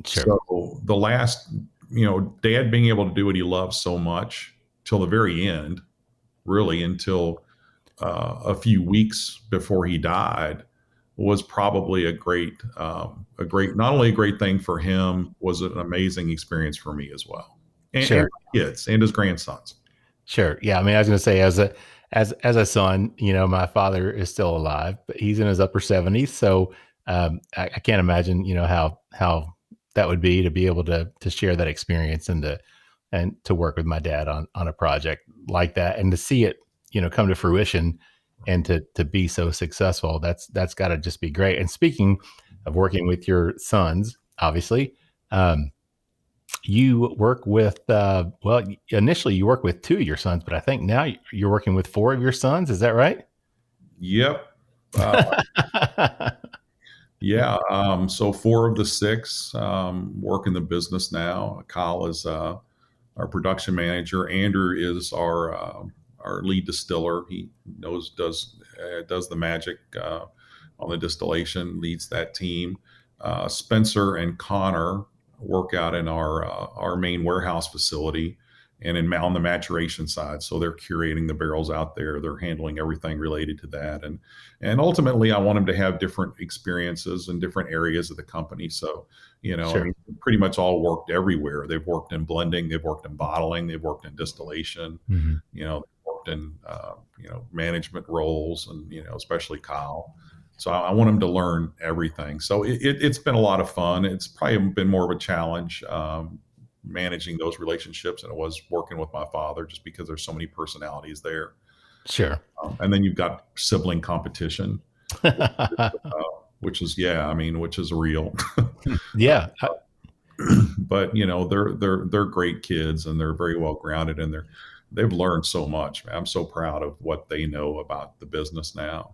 Sure. So the last, Dad being able to do what he loves so much till the very end, really until a few weeks before he died, was probably a great, not only a great thing for him, was an amazing experience for me as well. And, Sure. and kids and his grandsons. Sure. Yeah. I mean, I was going to say, as a son, my father is still alive, but he's in his upper 70s. So I can't imagine, how that would be to be able to share that experience and to work with my dad on a project like that, and to see it, come to fruition and to be so successful. That's got to just be great. And speaking of working with your sons, obviously, you work with, initially you worked with 2 of your sons, but I think now you're working with 4 of your sons. Is that right? Yep. Yeah. So 4 of the 6 work in the business now. Kyle is our production manager. Andrew is our lead distiller. He does the magic on the distillation, leads that team. Spencer and Connor work out in our main warehouse facility and on the maturation side. So they're curating the barrels out there. They're handling everything related to that. And ultimately, I want them to have different experiences in different areas of the company. So, Sure. I mean, pretty much all worked everywhere. They've worked in blending, they've worked in bottling, they've worked in distillation, Mm-hmm. they've worked in, management roles, and, especially Kyle. So I want them to learn everything. So it's been a lot of fun. It's probably been more of a challenge managing those relationships than it was working with my father, just because there's so many personalities there. Sure. And then you've got sibling competition, which is real. Yeah. But they're great kids, and they're very well grounded, and they've learned so much. I'm so proud of what they know about the business now.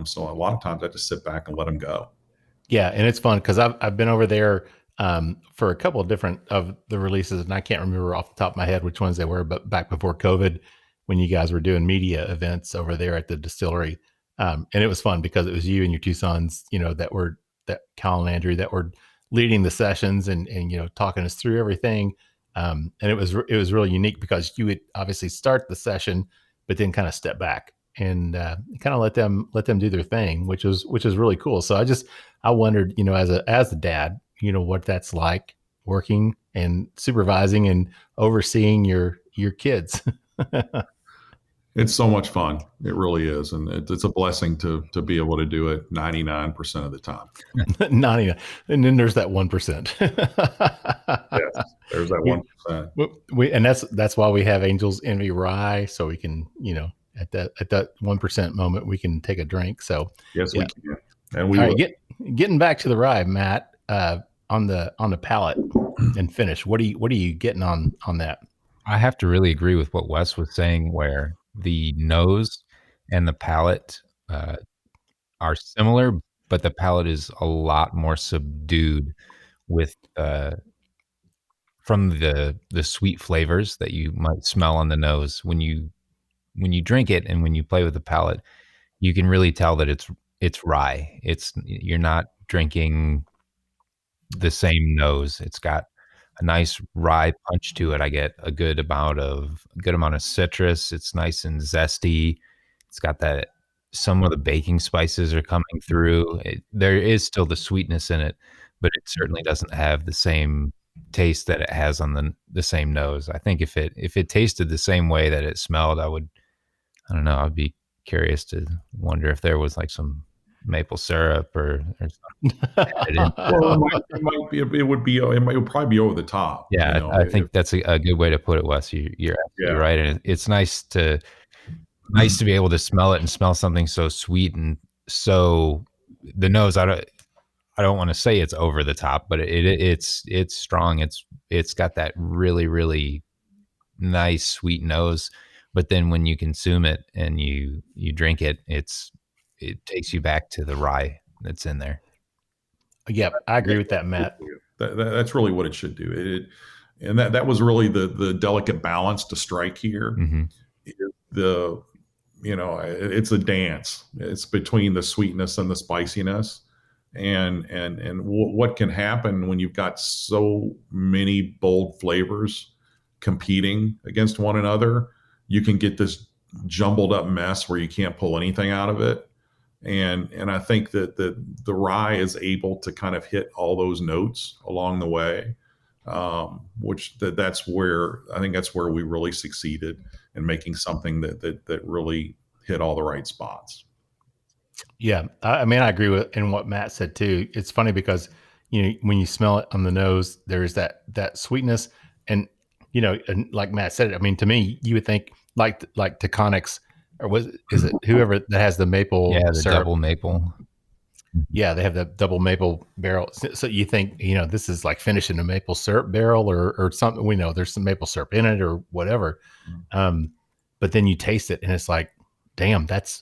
So a lot of times I just sit back and let them go. Yeah, and it's fun because I've been over there for a couple of different of the releases, and I can't remember off the top of my head which ones they were, but back before COVID, when you guys were doing media events over there at the distillery, and it was fun because it was you and your 2 sons, that Kyle and Andrew, that were leading the sessions and talking us through everything, and it was really unique because you would obviously start the session, but then kind of step back and kind of let them do their thing, which is really cool. So I wondered, as a dad, what that's like working and supervising and overseeing your kids. It's so much fun. It really is. And it's a blessing to be able to do it 99% of the time. 99. And then there's that 1%. Yes, there's that 1%. And that's why we have Angels Envy Rye. So we can, at that 1% moment, we can take a drink. So yes, yeah. we can. And we All right, getting back to the rye, Matt, on the palate and finish. What are you getting on that? I have to really agree with what Wes was saying, where the nose and the palate are similar, but the palate is a lot more subdued with from the sweet flavors that you might smell on the nose. When you drink it and when you play with the palate, you can really tell that it's rye. You're not drinking the same nose. It's got a nice rye punch to it. I get a good amount of citrus. It's nice and zesty. It's got that, some of the baking spices are coming through. There is still the sweetness in it, but it certainly doesn't have the same taste that it has on the same nose. I think if it tasted the same way that it smelled, I don't know, I'd be curious to wonder if there was like some maple syrup or something. Well, it would probably be over the top. Yeah, I think that's a good way to put it, Wes. You're absolutely right, and it's nice to be able to smell it and smell something so sweet and so the nose. I don't want to say it's over the top, but it's strong. It's got that really, really nice sweet nose, but then when you consume it and you drink it, it takes you back to the rye that's in there. Yep, I agree with that, Matt. That's really what it should do. And that was really the delicate balance to strike here. Mm-hmm. It's a dance. It's between the sweetness and the spiciness, and what can happen when you've got so many bold flavors competing against one another. You can get this jumbled up mess where you can't pull anything out of it. And I think that the rye is able to kind of hit all those notes along the way, that's where we really succeeded in making something that really hit all the right spots. Yeah, I mean, I agree with in what Matt said too. It's funny because when you smell it on the nose, there's that sweetness, and and like Matt said, I mean, to me, you would think like Taconics, or is it whoever that has the maple? Yeah, the syrup. double maple. Yeah, they have the double maple barrel. So you think this is like finished in a maple syrup barrel or something. We know there's some maple syrup in it or whatever, but then you taste it and it's like, damn, that's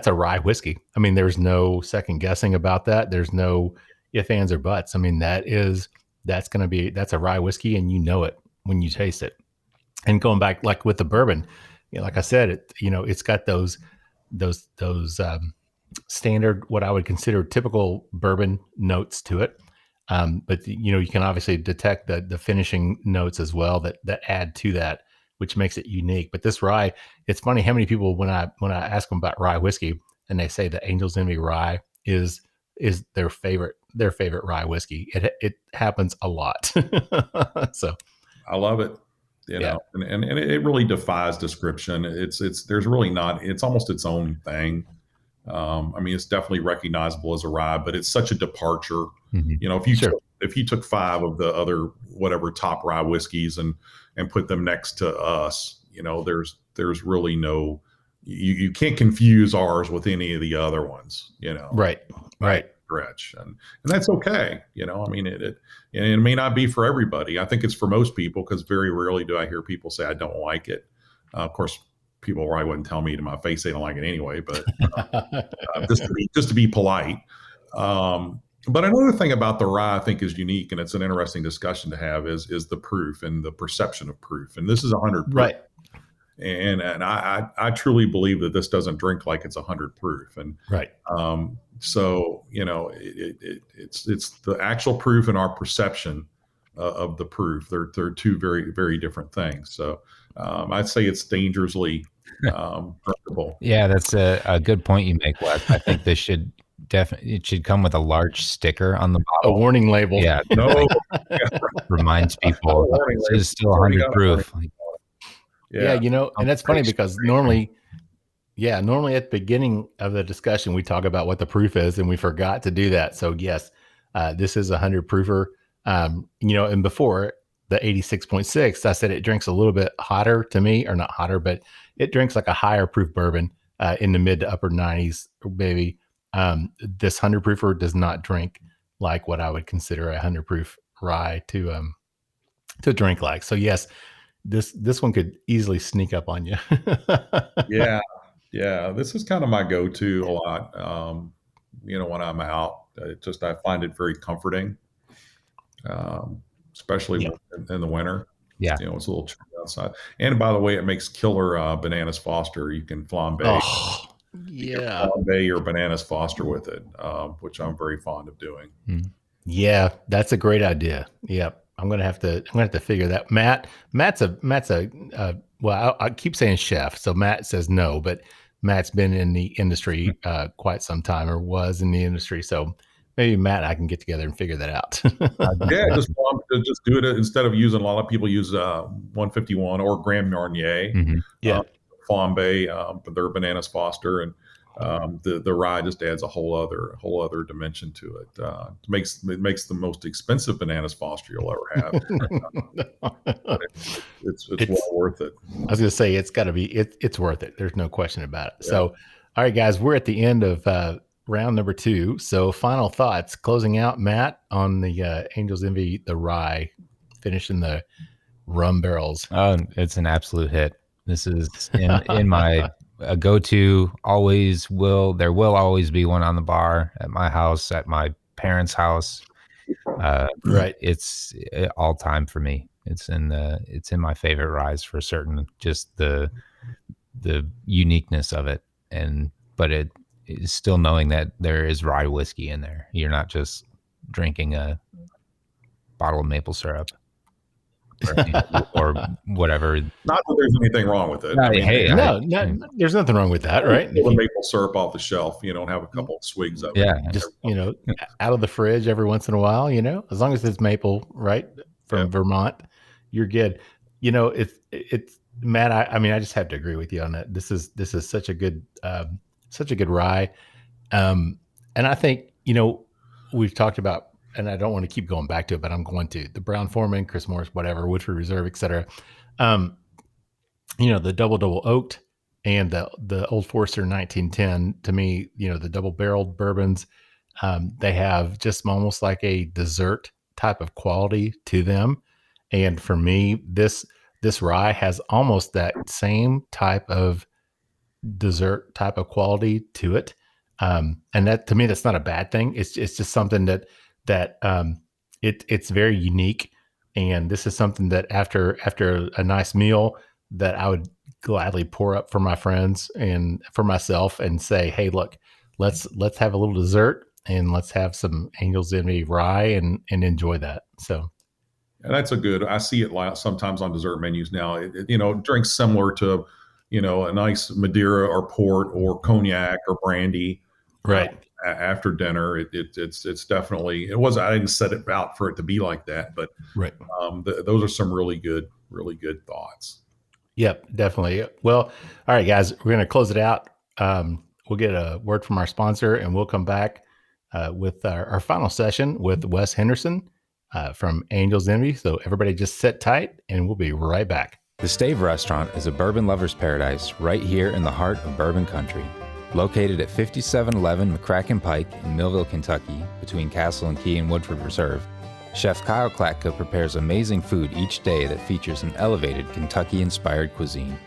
a rye whiskey. I mean, there's no second guessing about that. There's no ifs, ands, or buts. I mean, that's a rye whiskey, and it when you taste it. And going back, like with the bourbon, like I said, it's got those standard, what I would consider typical bourbon notes to it. But you can obviously detect the finishing notes as well that add to that, which makes it unique. But this rye, it's funny how many people, when I ask them about rye whiskey, and they say the Angels Envy Rye is their favorite rye whiskey. It happens a lot. So I love it. And it really defies description. There's really not, it's almost its own thing. I mean, it's definitely recognizable as a rye, but it's such a departure. Mm-hmm. If you took 5 of the other whatever top rye whiskeys and put them next to us, there's really no, you can't confuse ours with any of the other ones. Right. Stretch, and that's okay. I mean, it may not be for everybody. I think it's for most people, because very rarely do I hear people say I don't like it. Of course, people probably wouldn't tell me to my face they don't like it anyway, but just to be polite. But another thing about the rye I think is unique, and it's an interesting discussion to have, is the proof and the perception of proof. And this is 100 proof. Right. And I truly believe that this doesn't drink like it's 100 proof. And right. So it's the actual proof and our perception of the proof. They're two very, very different things. So I'd say it's dangerously drinkable. Yeah, that's a good point you make, Wes. I think this should it should come with a large sticker on the bottle, a warning label. Yeah, reminds people this is still 100 proof. Yeah, and that's funny because normally Yeah, normally at the beginning of the discussion, we talk about what the proof is, and we forgot to do that. So yes, this is a 100 proofer. And before the 86.6, I said it drinks a little bit hotter to me, or not hotter, but it drinks like a higher proof bourbon in the mid to upper 90s, baby. This 100 proofer does not drink like what I would consider a 100 proof rye to drink like. So yes, this one could easily sneak up on you. Yeah. Yeah. This is kind of my go-to a lot. When I'm out, I find it very comforting, especially in the winter. Yeah. It's a little chilly outside. And by the way, it makes killer bananas Foster. You can flambe. Oh, yeah. Flambe your bananas Foster with it, which I'm very fond of doing. Yeah, that's a great idea. Yep. I'm gonna have to figure that. Matt's a well, I keep saying chef, so Matt says no, but Matt's been in the industry quite some time, or was in the industry. So maybe Matt and I can get together and figure that out. Yeah, just do it instead of using. A lot of people use 151 or Grand Marnier. Yeah, flambe, their bananas Foster, and the rye just adds a whole other dimension to it. It makes the most expensive bananas Foster you'll ever have. It's well worth it. I was going to say it's got to be it's worth it. There's no question about it. Yeah. So, all right, guys, we're at the end of round number 2. So, final thoughts, closing out, Matt, on the Angel's Envy, the rye, finishing the rum barrels. Oh, it's an absolute hit. This is in my go-to. There will always be one on the bar at my house, at my parents' house. Right. It's all time for me. It's in my favorite ryes for certain. Just the uniqueness of it, but it is still knowing that there is rye whiskey in there. You're not just drinking a bottle of maple syrup. Or whatever. Not that there's anything wrong with it. There's nothing wrong with that, right? Pull the maple syrup off the shelf, have a couple of swigs of it. Yeah, just out of the fridge every once in a while. As long as it's maple, right, from Vermont, you're good. It's Matt. I just have to agree with you on that. This is such a good rye, and I think we've talked about. And I don't want to keep going back to it, but I'm going to the Brown-Forman, Chris Morris, whatever, Woodford Reserve, et cetera. The double oaked and the Old Forester 1910, to me, the double barreled bourbons, they have just almost like a dessert type of quality to them. And for me, this rye has almost that same type of dessert type of quality to it. And that, to me, that's not a bad thing. It's just something that it's very unique, and this is something that after a nice meal that I would gladly pour up for my friends and for myself and say, hey, look, let's have a little dessert and let's have some Angel's Envy rye and enjoy that. So, and that's I see it sometimes on dessert menus now. Drinks similar to a nice Madeira or port or cognac or brandy, right? After dinner, it's definitely, I didn't set it out for it to be like that, but right. Those are some really good thoughts. Yep, definitely. Well, all right, guys, we're going to close it out. We'll get a word from our sponsor, and we'll come back with our final session with Wes Henderson from Angel's Envy. So everybody just sit tight, and we'll be right back. The Stave Restaurant is a bourbon lover's paradise right here in the heart of bourbon country. Located at 5711 McCracken Pike in Millville, Kentucky, between Castle and Key and Woodford Reserve, Chef Kyle Klatka prepares amazing food each day that features an elevated Kentucky-inspired cuisine.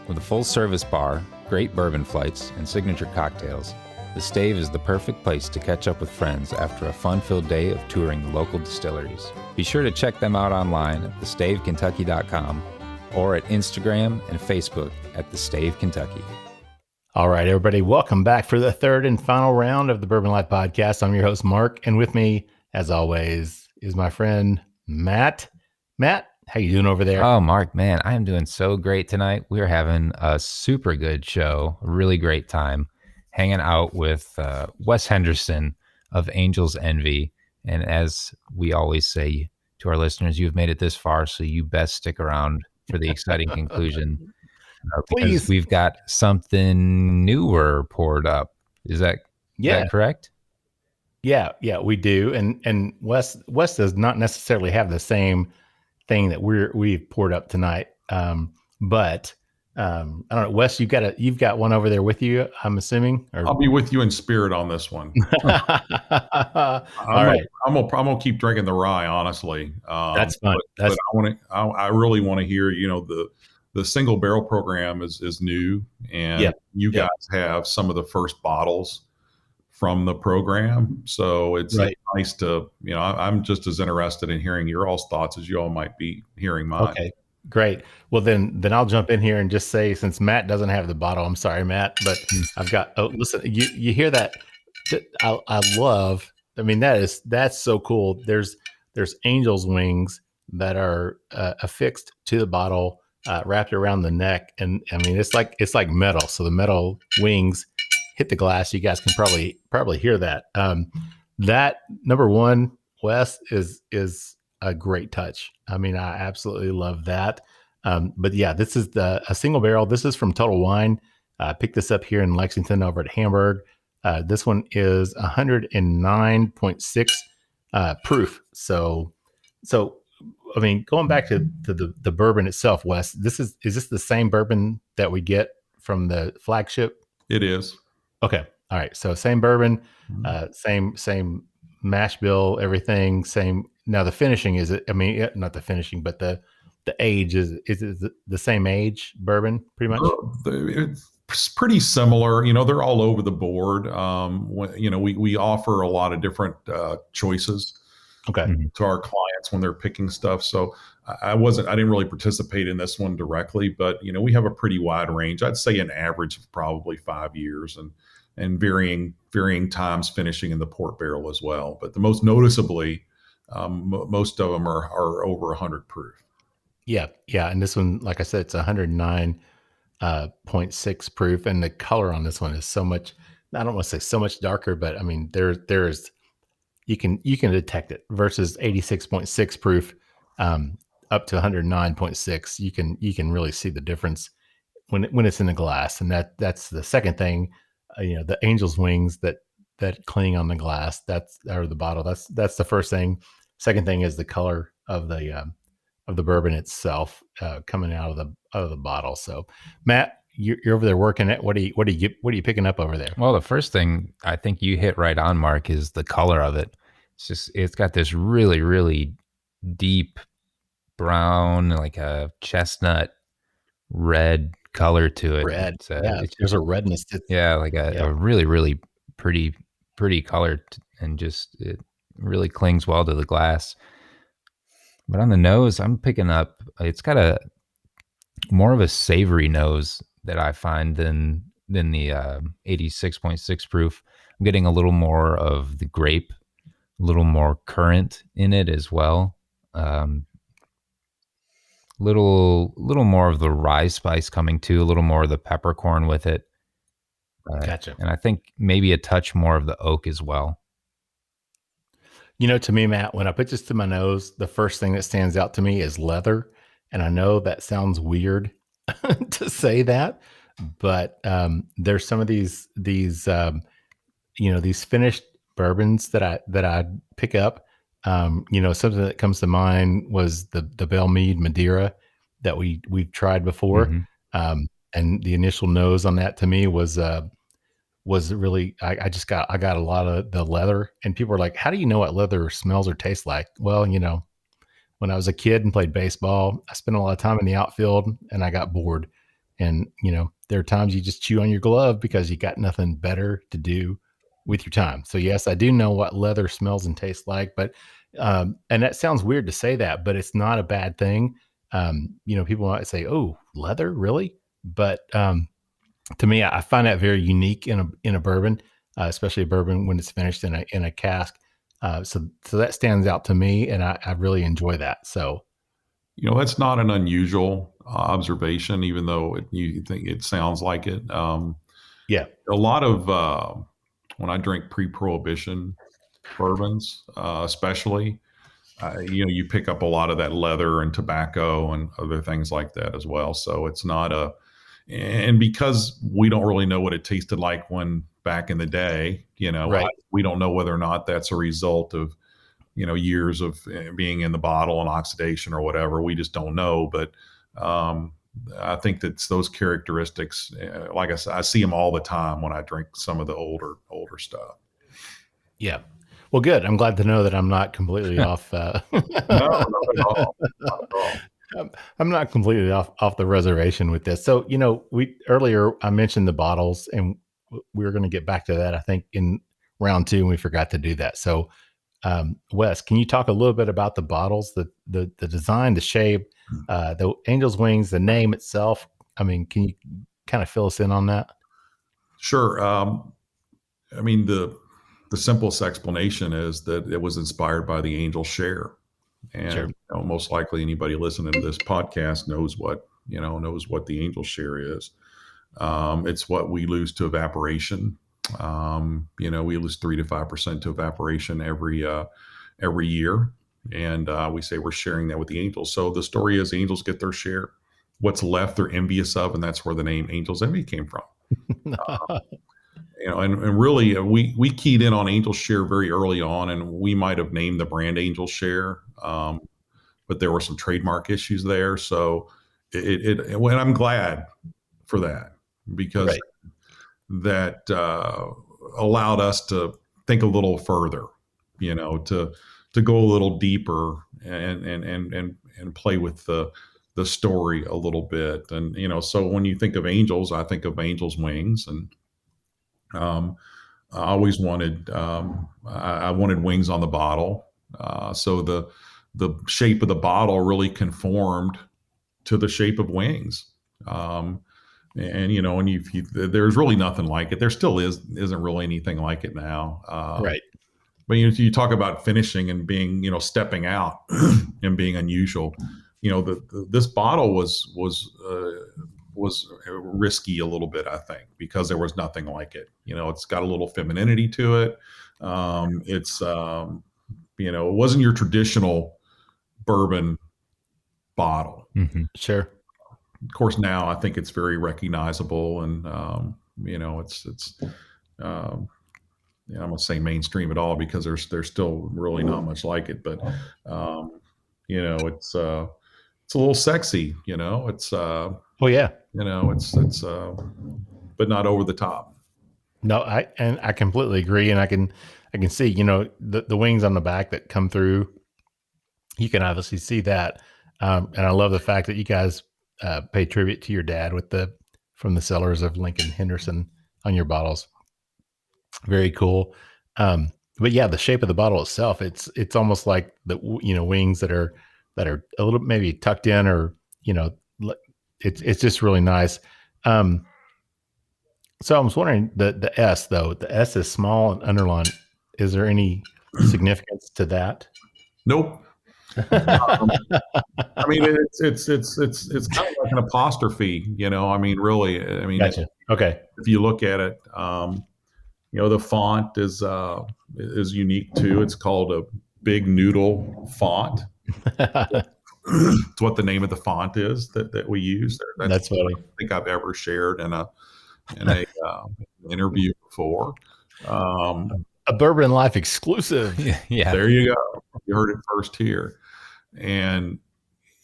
With a full-service bar, great bourbon flights, and signature cocktails, the Stave is the perfect place to catch up with friends after a fun-filled day of touring the local distilleries. Be sure to check them out online at thestavekentucky.com or at Instagram and Facebook at The Stave Kentucky. All right, everybody, welcome back for the third and final round of the Bourbon Life Podcast. I'm your host, Mark, and with me, as always, is my friend, Matt. Matt, how you doing over there? Oh, Mark, man, I am doing so great tonight. We're having a super good show, a really great time, hanging out with Wes Henderson of Angel's Envy. And as we always say to our listeners, you've made it this far, so you best stick around for the exciting conclusion. because Please. we've got something newer poured up. Is that correct? Yeah, we do. And Wes does not necessarily have the same thing that we've poured up tonight. But I don't know, Wes, you've got one over there with you, I'm assuming. Or... I'll be with you in spirit on this one. All right. I'm gonna keep drinking the rye, honestly. That's fun. But I really want to hear, the single barrel program is new, and you guys have some of the first bottles from the program. So it's nice to, I'm just as interested in hearing your all's thoughts as you all might be hearing mine. Okay, great. Well, then I'll jump in here and just say, since Matt doesn't have the bottle, I'm sorry, Matt, but I've got, listen, you hear that? I love, I mean, that's so cool. There's angel's wings that are affixed to the bottle, wrapped around the neck. And I mean, it's like metal. So the metal wings hit the glass. You guys can probably hear that. That, number one, Wes, is a great touch. I mean, I absolutely love that. But yeah, this is a single barrel. This is from Total Wine. I picked this up here in Lexington over at Hamburg. This one is 109.6 proof. So I mean, going back to the bourbon itself, Wes, is this the same bourbon that we get from the flagship? It is. Okay. All right. So same bourbon, same mash bill, everything same. Now the finishing not the finishing, but the age is it the same age bourbon pretty much? It's pretty similar. They're all over the board. We offer a lot of different choices to our clients when they're picking stuff. So I didn't really participate in this one directly, but we have a pretty wide range. I'd say an average of probably 5 years and varying times finishing in the port barrel as well. But the most noticeably, most of them are over 100 proof. Yeah. And this one, like I said, it's 109.6 proof, and the color on this one is so much. I don't want to say so much darker, but I mean there is you can detect it versus 86.6 proof up to 109.6. You can really see the difference when it's in the glass, and that's the second thing. The angel's wings that cling on the glass, or the bottle. That's the first thing. Second thing is the color of the bourbon itself coming out of the bottle. So, Matt, you're over there working it. What are you picking up over there? Well, the first thing I think you hit right on, Mark, is the color of it. It's got this really, really deep brown, like a chestnut red color to it. Red. There's a redness to it. Yeah, like a really, really pretty color, and just it really clings well to the glass. But on the nose, I'm picking up, it's got a more of a savory nose that I find than the 86.6 proof. I'm getting a little more of the grape, a little more currant in it as well. Little more of the rye spice coming too, a little more of the peppercorn with it. Gotcha. And I think maybe a touch more of the oak as well. To me, Matt, when I put this to my nose, the first thing that stands out to me is leather. And I know that sounds weird to say that, but there's some of these finished bourbons that I pick up. Something that comes to mind was the Belle Meade Madeira that we've tried before. Mm-hmm. And the initial nose on that to me was really, I got a lot of the leather, and people were like, how do you know what leather smells or tastes like? Well, when I was a kid and played baseball, I spent a lot of time in the outfield and I got bored. And, there are times you just chew on your glove because you got nothing better to do with your time. So yes, I do know what leather smells and tastes like, but, and that sounds weird to say that, but it's not a bad thing. People might say, oh, leather, really? But, to me, I find that very unique in a bourbon, especially a bourbon when it's finished in a cask. So that stands out to me, and I really enjoy that. So, that's not an unusual observation, even though you think it sounds like it. A lot of when I drink pre-prohibition bourbons, especially, you pick up a lot of that leather and tobacco and other things like that as well. So it's not And because we don't really know what it tasted like when back in the day, Right. we don't know whether or not that's a result of, years of being in the bottle and oxidation or whatever. We just don't know. But I think that's those characteristics. Like I said, I see them all the time when I drink some of the older stuff. Yeah. Well, good. I'm glad to know that I'm not completely off. No, not at all. Not at all. I'm not completely off the reservation with this. So, earlier I mentioned the bottles, and we were going to get back to that, I think, in round 2, and we forgot to do that. So, Wes, can you talk a little bit about the bottles, the design, the shape, the Angel's Wings, the name itself? I mean, can you kind of fill us in on that? Sure. I mean, the simplest explanation is that it was inspired by the Angel Share. And Sure. Most likely anybody listening to this podcast knows what the Angel Share is. It's what we lose to evaporation. We lose 3 to 5% to evaporation every year. And we say we're sharing that with the angels. So the story is angels get their share. What's left they're envious of, and that's where the name Angel's Envy came from. And really we keyed in on Angel Share very early on, and we might have named the brand Angel Share, but there were some trademark issues there. So and I'm glad for that, because Right. that allowed us to think a little further, to go a little deeper and play with the story a little bit. And so when you think of angels, I think of Angel's Wings, and I always wanted I wanted wings on the bottle. So the shape of the bottle really conformed to the shape of wings. And there's really nothing like it. There still isn't really anything like it now. Right. But you talk about finishing and being, stepping out and being unusual. This bottle was risky a little bit, I think, because there was nothing like it. It's got a little femininity to it. It's it wasn't your traditional bourbon bottle. Mm-hmm. Sure. Of course, now I think it's very recognizable, and it's I'm gonna say mainstream at all, because there's still really not much like it. But it's a little sexy. It's Oh yeah. it's but not over the top. No, I completely agree, and I can see, the wings on the back that come through. You can obviously see that, and I love the fact that you guys pay tribute to your dad from the cellars of Lincoln Henderson on your bottles. Very cool. But yeah, the shape of the bottle itself, it's almost like the wings that are a little maybe tucked in, or it's just really nice. So I was wondering, the S, though, the S is small and underlined. Is there any significance to that? Nope. I mean, it's kind of like an apostrophe, really. Gotcha. Okay. If you look at it, the font is unique too. It's called a Big Noodle font. It's what the name of the font is that we use. That's funny. I think I've ever shared in a interview before. A Bourbon Life exclusive. Yeah. There you go. You heard it first here. And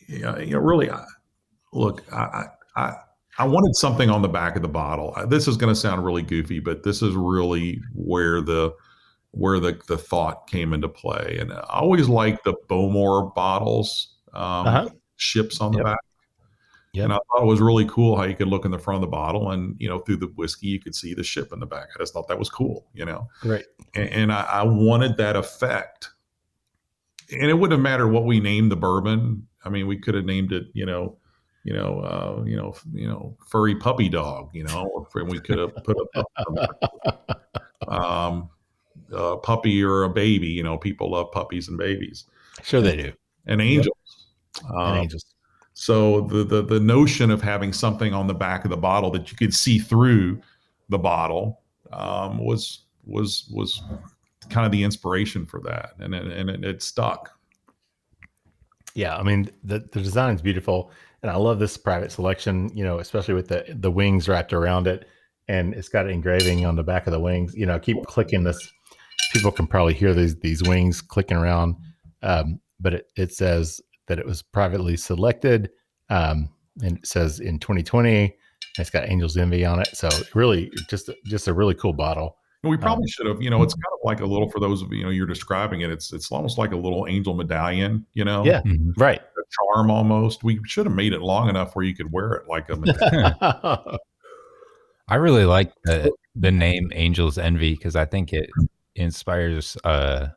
really, look, I wanted something on the back of the bottle. This is going to sound really goofy, but this is really where the thought came into play. And I always liked the Bowmore bottles, ships on the back. Yep. And I thought it was really cool how you could look in the front of the bottle, and through the whiskey you could see the ship in the back. I just thought that was cool, Right. And I wanted that effect. And it wouldn't have mattered what we named the bourbon. I mean, we could have named it, furry puppy dog, and we could have put a puppy or a baby. People love puppies and babies. Sure, they do. And angels. Yep. And angels. So the notion of having something on the back of the bottle that you could see through the bottle was kind of the inspiration for that, and it stuck. Yeah, I mean the design is beautiful. And I love this private selection, especially with the wings wrapped around it, and it's got engraving on the back of the wings. Keep clicking this. People can probably hear these wings clicking around, but it says that it was privately selected, and it says in 2020. It's got Angel's Envy on it, so really just a really cool bottle. We probably should have, it's kind of like a little, for those of you're describing it, it's almost like a little angel medallion, Yeah, right. A charm almost. We should have made it long enough where you could wear it like a medallion. I really like the name Angel's Envy because I think it inspires, at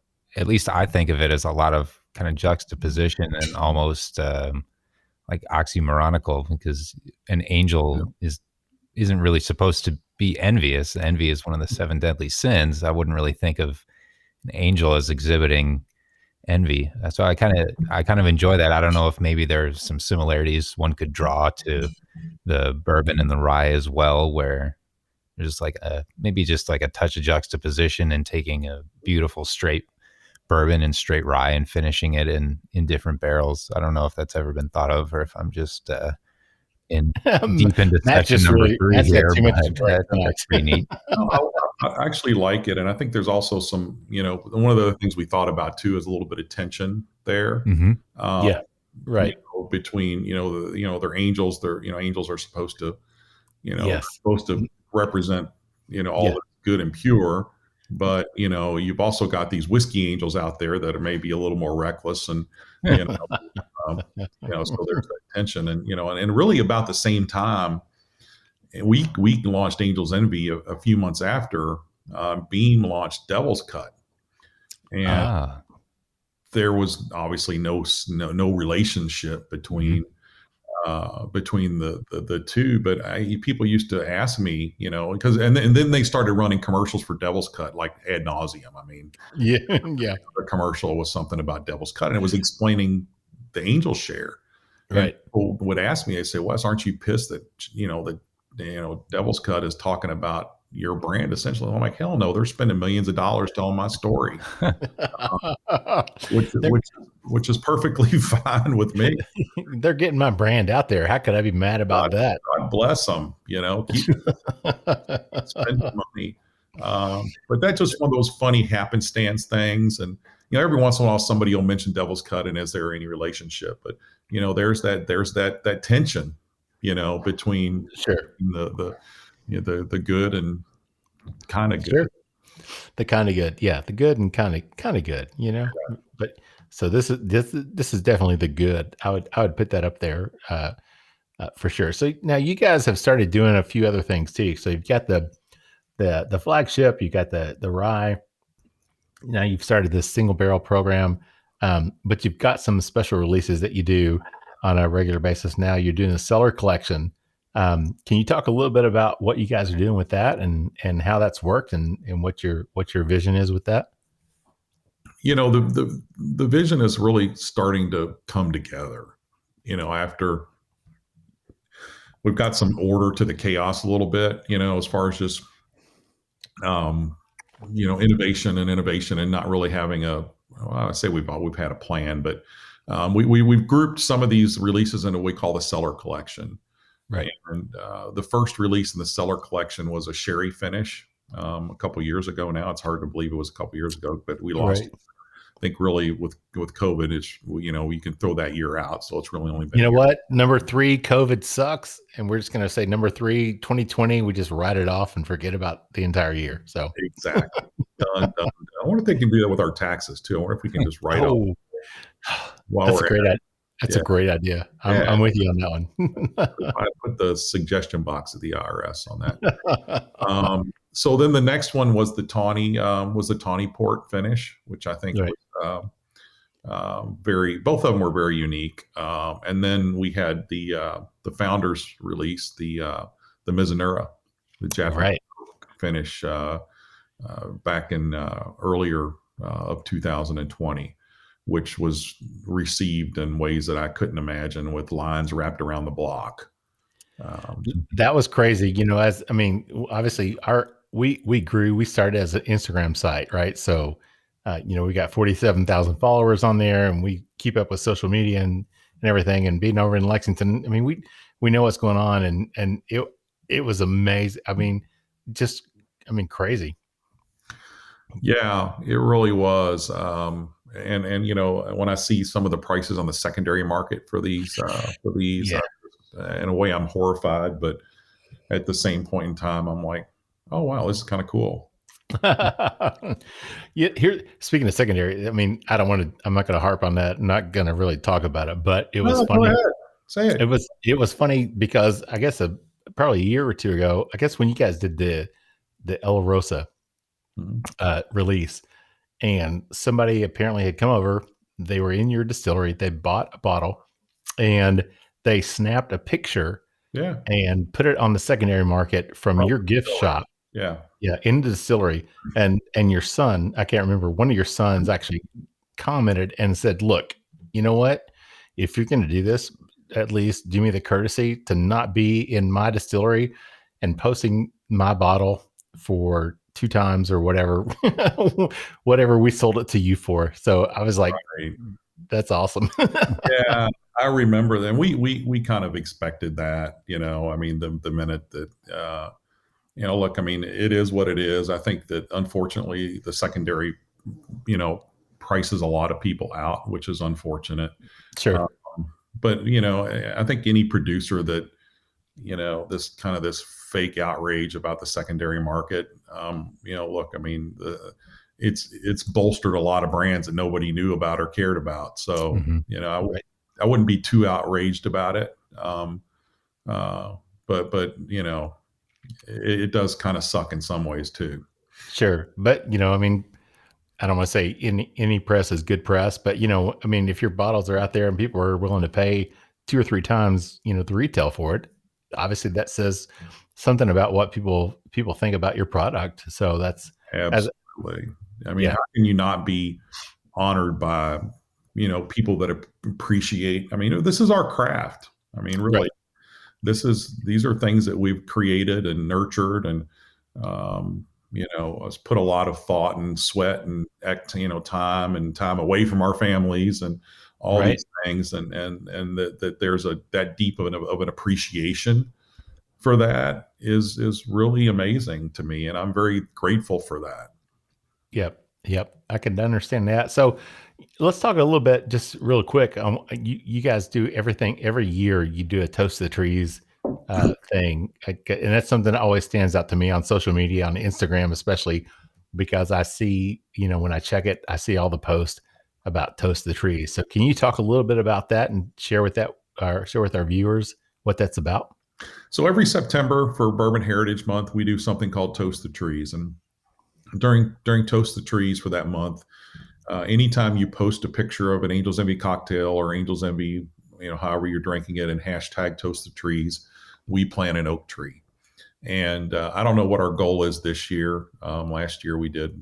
least I think of it as a lot of kind of juxtaposition and almost like oxymoronical, because an angel isn't really supposed to be envious. Envy is one of the 7 deadly sins. I wouldn't really think of an angel as exhibiting envy. So I kind of enjoy that. I don't know if maybe there's some similarities one could draw to the bourbon and the rye as well, where there's like maybe just like a touch of juxtaposition and taking a beautiful straight bourbon and straight rye and finishing it in different barrels. I don't know if that's ever been thought of, or if I'm just deep into section number 3 here. I think that's pretty neat. I actually like it, and I think there's also some, one of the things we thought about too is a little bit of tension there. Yeah, right. Between they're angels. Angels are supposed to, Yes. supposed to represent all that's good and pure. But you've also got these whiskey angels out there that are maybe a little more reckless, and so there's that tension, and really about the same time, we launched Angel's Envy a few months after Beam launched Devil's Cut, and there was obviously no relationship between the two, but people used to ask me, because and then they started running commercials for Devil's Cut like ad nauseum. I mean, yeah. The commercial was something about Devil's Cut, and it was explaining the angel share. Right. And people would ask me, they say, "Wes, aren't you pissed that Devil's Cut is talking about your brand essentially?" I'm like, hell no, they're spending millions of dollars telling my story, which is perfectly fine with me. They're getting my brand out there. How could I be mad about that? God bless them, keep spending money. But that's just one of those funny happenstance things. And, every once in a while somebody will mention Devil's Cut and is there any relationship? But, there's that tension, between the good and kind of good. Sure. The kind of good. Yeah. The good and kind of good, Yeah. But so this is definitely the good. I would put that up there for sure. So now you guys have started doing a few other things too. So you've got the flagship, you got the rye. Now you've started this single barrel program, but you've got some special releases that you do on a regular basis. Now you're doing a cellar collection. Can you talk a little bit about what you guys are doing with that and how that's worked and what your vision is with that? The vision is really starting to come together, after we've got some order to the chaos a little bit, as far as just, innovation and not really having I say we've had a plan, but we've grouped some of these releases into what we call the cellar collection. Right. And the first release in the cellar collection was a sherry finish a couple years ago now. It's hard to believe it was a couple years ago, but we lost, I think really with COVID, it's, you can throw that year out. So it's really only been, what? Number 3, COVID sucks. And we're just going to say number 3, 2020, we just write it off and forget about the entire year. So exactly. Done. I wonder if they can do that with our taxes too. I wonder if we can just write off. That's a great idea. That's a great idea. I'm with you on that one. I put the suggestion box at the IRS on that. So then the next one was the tawny port finish, which I think was both of them were very unique. And then we had the founders release, the Mizunara, the Japanese finish back in earlier of 2020. Which was received in ways that I couldn't imagine, with lines wrapped around the block. That was crazy. Obviously we grew, we started as an Instagram site, right? So, we got 47,000 followers on there, and we keep up with social media and and everything, and being over in Lexington. I mean, we know what's going on, and it was amazing. I mean, crazy. Yeah, it really was. And when I see some of the prices on the secondary market for these, Yeah. in a way, I'm horrified. But at the same point in time, I'm like, oh wow, this is kind of cool. Yeah, here, speaking of secondary, I mean, I'm not going to harp on that. I'm not going to really talk about it, but it was No, funny. go ahead. Say it. It was funny because I guess probably a year or two ago, I guess when you guys did the El Rosa release, and somebody apparently had come over, they were in your distillery, they bought a bottle, and they snapped a picture Yeah. and put it on the secondary market from your gift shop. Yeah. Yeah, in the distillery. And your son, I can't remember, one of your sons actually commented and said, look, you know what? If you're going to do this, at least do me the courtesy to not be in my distillery and posting my bottle for 2 times or whatever, whatever we sold it to you for. So I was like, Right. That's awesome. Yeah, I remember then. We kind of expected that, I mean, the minute that, look, I mean, it is what it is. I think that unfortunately the secondary, prices a lot of people out, which is unfortunate. Sure. But, I think any producer that, this fake outrage about the secondary market, look, I mean, it's bolstered a lot of brands that nobody knew about or cared about. So, Right. I wouldn't be too outraged about it. But it does kind of suck in some ways too. Sure. But, I mean, I don't want to say any press is good press, but I mean, if your bottles are out there and people are willing to pay 2 or 3 times, the retail for it, obviously that says something about what people think about your product. So that's absolutely. I mean, how can you not be honored by, people that appreciate? I mean, this is our craft. I mean, really, right. These are things that we've created and nurtured, and us put a lot of thought and sweat and time away from our families and all Right. these things, and that there's that deep of an appreciation for that is really amazing to me, and I'm very grateful for that. Yep. I can understand that. So let's talk a little bit, just real quick. You guys do everything every year. You do a toast to the trees thing, and that's something that always stands out to me on social media, on Instagram, especially because I see, when I check it, I see all the posts about toast to the trees. So can you talk a little bit about that and share with our viewers what that's about? So every September for Bourbon Heritage Month, we do something called Toast the Trees, and during Toast the Trees for that month, anytime you post a picture of an Angel's Envy cocktail or Angel's Envy, however you're drinking it, and hashtag Toast the Trees, we plant an oak tree. And I don't know what our goal is this year. Last year we did,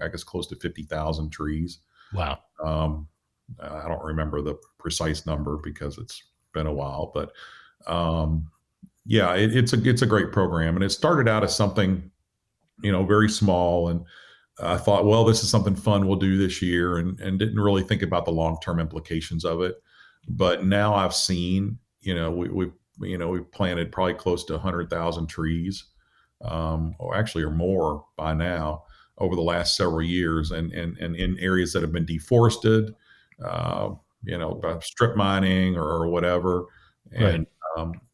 I guess close to 50,000 trees. Wow. I don't remember the precise number because it's been a while, but it's a great program. And it started out as something, very small. And I thought, well, this is something fun we'll do this year, and didn't really think about the long-term implications of it. But now I've seen, we've planted probably close to 100,000 trees, or more by now over the last several years, and in areas that have been deforested, by strip mining or whatever. And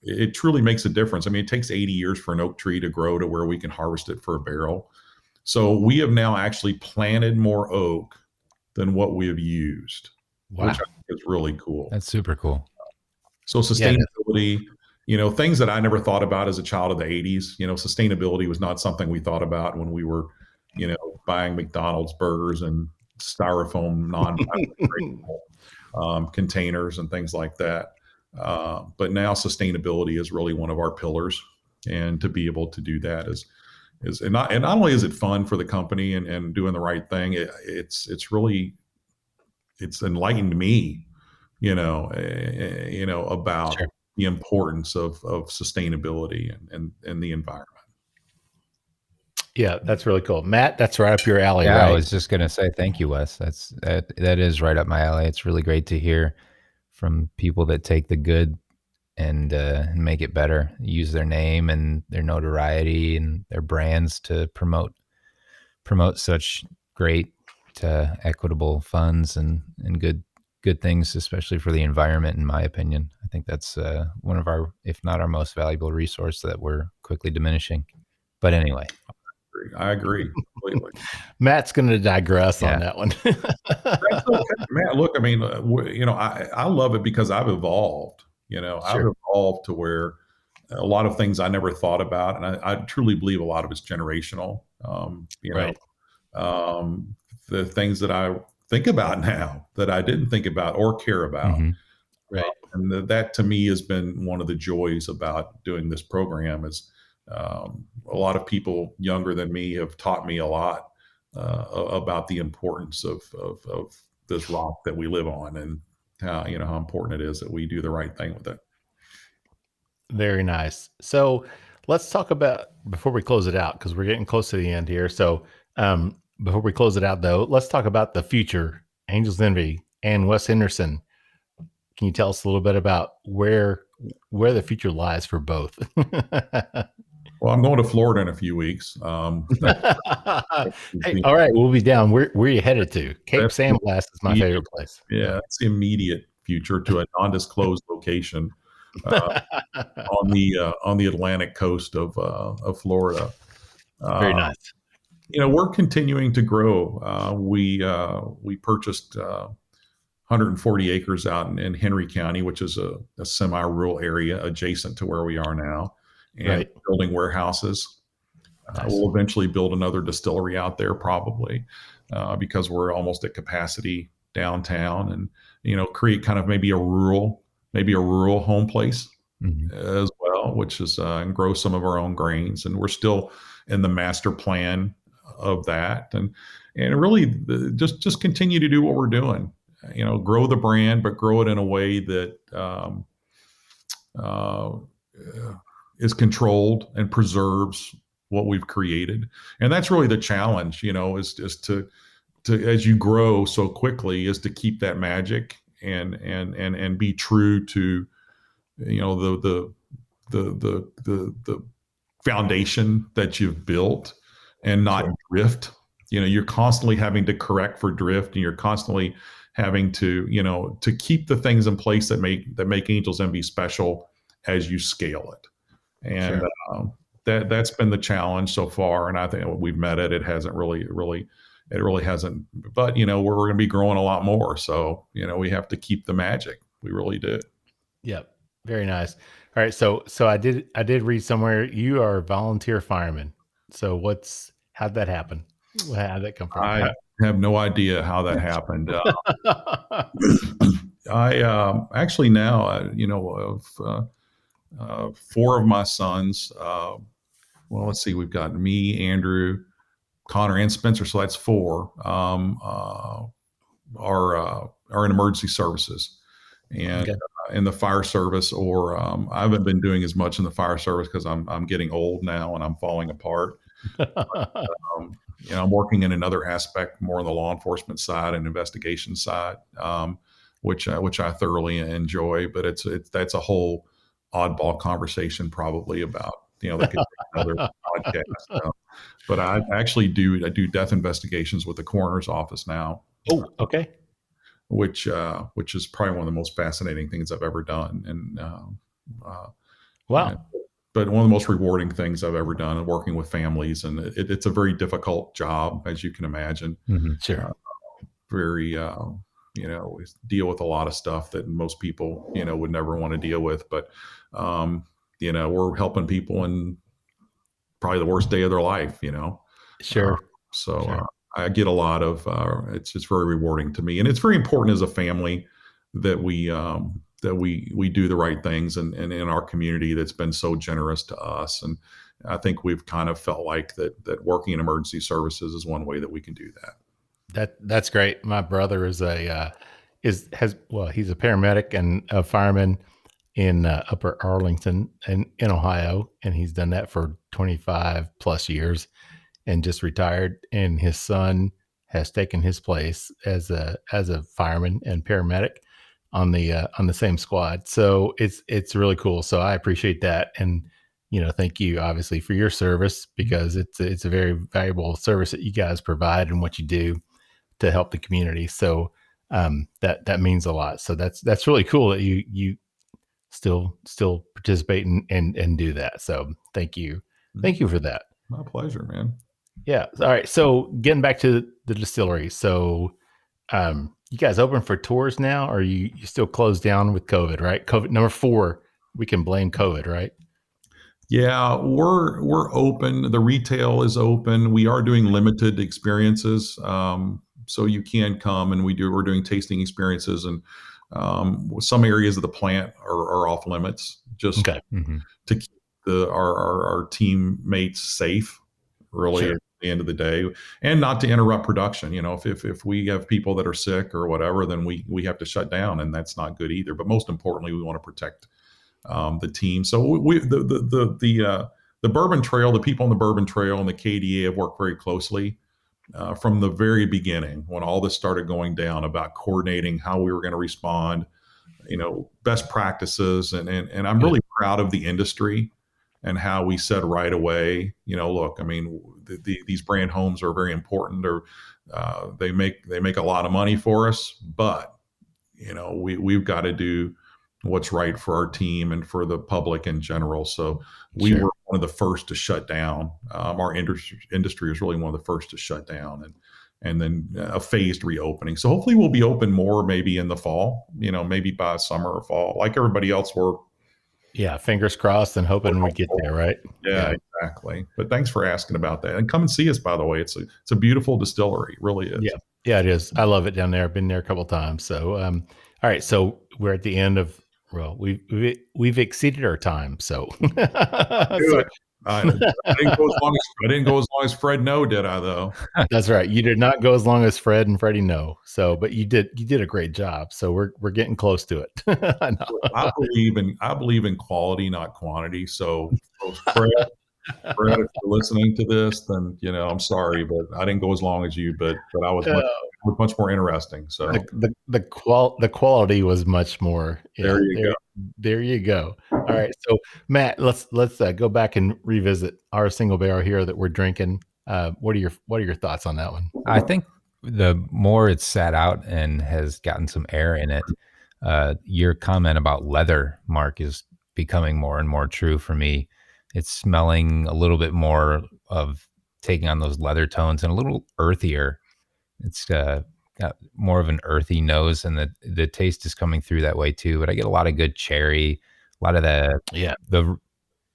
it truly makes a difference. I mean, it takes 80 years for an oak tree to grow to where we can harvest it for a barrel. So we have now actually planted more oak than what we have used, which I think is really cool. That's super cool. So sustainability, things that I never thought about as a child of the 80s, sustainability was not something we thought about when we were, buying McDonald's burgers and styrofoam non-biodegradable containers and things like that. But now sustainability is really one of our pillars, and to be able to do that is not only is it fun for the company and doing the right thing, it's enlightened me, about the importance of sustainability and the environment. Yeah, that's really cool. Matt, that's right up your alley, Yeah, right? I was just going to say, thank you, Wes. That is right up my alley. It's really great to hear from people that take the good and make it better, use their name and their notoriety and their brands to promote such great equitable funds and good things, especially for the environment, in my opinion. I think that's one of our, if not our most valuable resource that we're quickly diminishing. But anyway. I agree completely. Matt's going to digress on that one. That's okay. Matt, look, I mean, I love it because I've evolved. I've evolved to where a lot of things I never thought about, and I truly believe a lot of it's generational. The things that I think about now that I didn't think about or care about. Mm-hmm. Right. And that to me has been one of the joys about doing this program is a lot of people younger than me have taught me a lot about the importance of this rock that we live on, and how important it is that we do the right thing with it. Very nice. So let's talk about, before we close it out, because we're getting close to the end here. So before we close it out, though, let's talk about the future, Angel's Envy and Wes Henderson. Can you tell us a little bit about where the future lies for both? Well, I'm going to Florida in a few weeks. Hey, all right, we'll be down. Where are you headed to? Cape Sandblast is my favorite place. Yeah, it's the immediate future to a non-disclosed location on the Atlantic coast of Florida. Very nice. We're continuing to grow. We purchased 140 acres out in Henry County, which is a semi-rural area adjacent to where we are now. And building warehouses. Nice. We'll eventually build another distillery out there, probably, because we're almost at capacity downtown, and create kind of maybe a rural home place as well, which is and grow some of our own grains. And we're still in the master plan of that, and really just continue to do what we're doing. Grow the brand, but grow it in a way that is controlled and preserves what we've created. And that's really the challenge, is to as you grow so quickly, is to keep that magic and be true to, the foundation that you've built, and not drift. You're constantly having to correct for drift, and you're constantly having to, to keep the things in place that make Angel's Envy special as you scale it. And that's been the challenge so far, and I think we've met it. It hasn't really hasn't. But we're going to be growing a lot more, so we have to keep the magic. We really do. Yep, very nice. All right, so I did read somewhere you are a volunteer fireman. So how'd that happen? How'd that come from? I have no idea how that happened. I actually now four of my sons, let's see, we've got me, Andrew, Connor, and Spencer, so that's four, are in emergency services, and in the fire service, or I haven't been doing as much in the fire service because I'm getting old now and I'm falling apart. I'm working in another aspect, more on the law enforcement side and investigation side, which I thoroughly enjoy, but that's a whole oddball conversation probably about, that could be another podcast. But I actually do death investigations with the coroner's office now. Oh, okay. Which is probably one of the most fascinating things I've ever done. And wow. But one of the most rewarding things I've ever done, and working with families, and it's a very difficult job, as you can imagine. Mm-hmm, sure. Very we deal with a lot of stuff that most people, would never want to deal with. But, we're helping people in probably the worst day of their life, Sure. Sure. I get a lot of, it's very rewarding to me. And it's very important as a family that we do the right things, and in our community that's been so generous to us. And I think we've kind of felt like that working in emergency services is one way that we can do that. That's great. My brother is he's a paramedic and a fireman in Upper Arlington in Ohio, and he's done that for 25 plus years and just retired. And his son has taken his place as a fireman and paramedic. on the same squad. So it's really cool. So I appreciate that. And, thank you obviously for your service, because it's a very valuable service that you guys provide and what you do to help the community. So that means a lot. So that's really cool that you still participate and do that. So thank you for that. My pleasure, man. Yeah. All right. So getting back to the distillery. So you guys open for tours now, or you still closed down with COVID, right? COVID number 4, we can blame COVID, right? Yeah, we're open. The retail is open. We are doing limited experiences, so you can come, and we're doing tasting experiences, and some areas of the plant are off limits, just Okay. to keep our teammates safe, really. Sure. At the end of the day, and not to interrupt production. If we have people that are sick or whatever, then we have to shut down, and that's not good either. But most importantly, we want to protect the team. So the Bourbon Trail, the people on the Bourbon Trail and the KDA have worked very closely from the very beginning, when all this started going down, about coordinating how we were going to respond, best practices. And I'm really proud of the industry and how we said right away, look, I mean, these brand homes are very important, or they make a lot of money for us, but we've got to do what's right for our team and for the public in general. So we were one of the first to shut down. Our industry is really one of the first to shut down, and then a phased reopening. So hopefully we'll be open more, maybe in the fall, maybe by summer or fall, like everybody else were. Yeah. Fingers crossed and hoping we get there. Right. Yeah, exactly. But thanks for asking about that. And come and see us, by the way. It's a beautiful distillery. It really is. Yeah. Yeah, it is. I love it down there. I've been there a couple of times. So, all right. So we're at the end of, well, we've exceeded our time. So, I didn't go as long as Fred No, did I, though? That's right. You did not go as long as Fred and Freddie No. So, but you did a great job. So we're getting close to it. I believe in quality, not quantity. So Fred, if you're listening to this, then I'm sorry, but I didn't go as long as you. But I was much more interesting. So the quality was much more. Yeah, there you go. All right. So Matt, let's go back and revisit our single barrel here that we're drinking. What are your thoughts on that one? I think the more it's sat out and has gotten some air in it, your comment about leather, Mark, is becoming more and more true for me. It's smelling a little bit more of taking on those leather tones and a little earthier. It's got more of an earthy nose, and the taste is coming through that way too. But I get a lot of good cherry, a lot of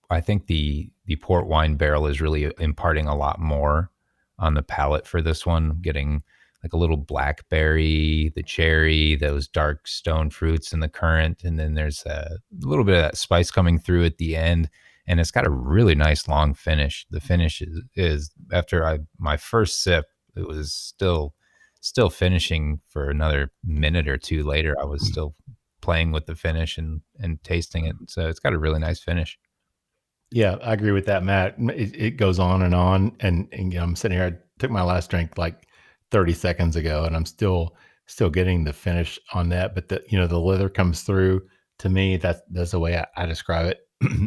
I think the port wine barrel is really imparting a lot more on the palate for this one, getting like a little blackberry, the cherry, those dark stone fruits in the current. And then there's a little bit of that spice coming through at the end. And it's got a really nice long finish. The finish is after my first sip, it was still finishing for another minute or two later. I was still playing with the finish and tasting it. So it's got a really nice finish. Yeah, I agree with that, Matt. It goes on. And I'm sitting here, I took my last drink like 30 seconds ago, and I'm still getting the finish on that. But the leather comes through. To me, that's the way I describe it.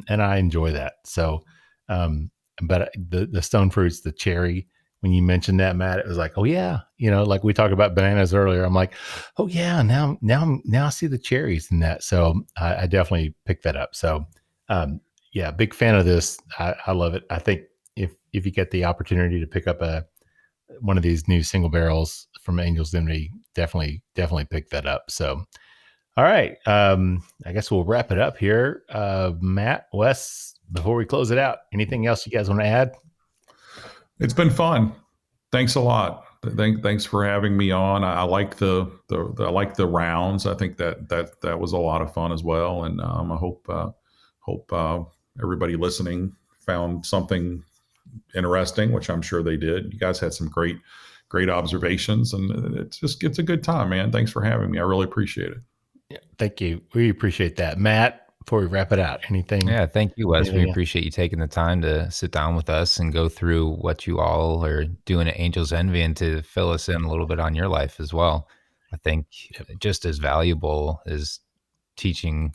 And I enjoy that. So, but the stone fruits, the cherry, when you mentioned that, Matt, it was like, oh yeah, like we talked about bananas earlier. I'm like, oh yeah, now I see the cherries in that. So I definitely picked that up. So, yeah, big fan of this. I love it. I think if you get the opportunity to pick up one of these new single barrels from Angel's Envy, definitely pick that up. So, all right. I guess we'll wrap it up here. Matt, Wes, before we close it out, anything else you guys want to add? It's been fun. Thanks a lot. Thanks for having me on. I like the rounds. I think that was a lot of fun as well. And I hope everybody listening found something interesting, which I'm sure they did. You guys had some great observations, and it's a good time, man. Thanks for having me. I really appreciate it. Yeah, thank you. We appreciate that. Matt, before we wrap it out, anything? Yeah, thank you, Wes. We appreciate you taking the time to sit down with us and go through what you all are doing at Angel's Envy, and to fill us in a little bit on your life as well. I think just as valuable as teaching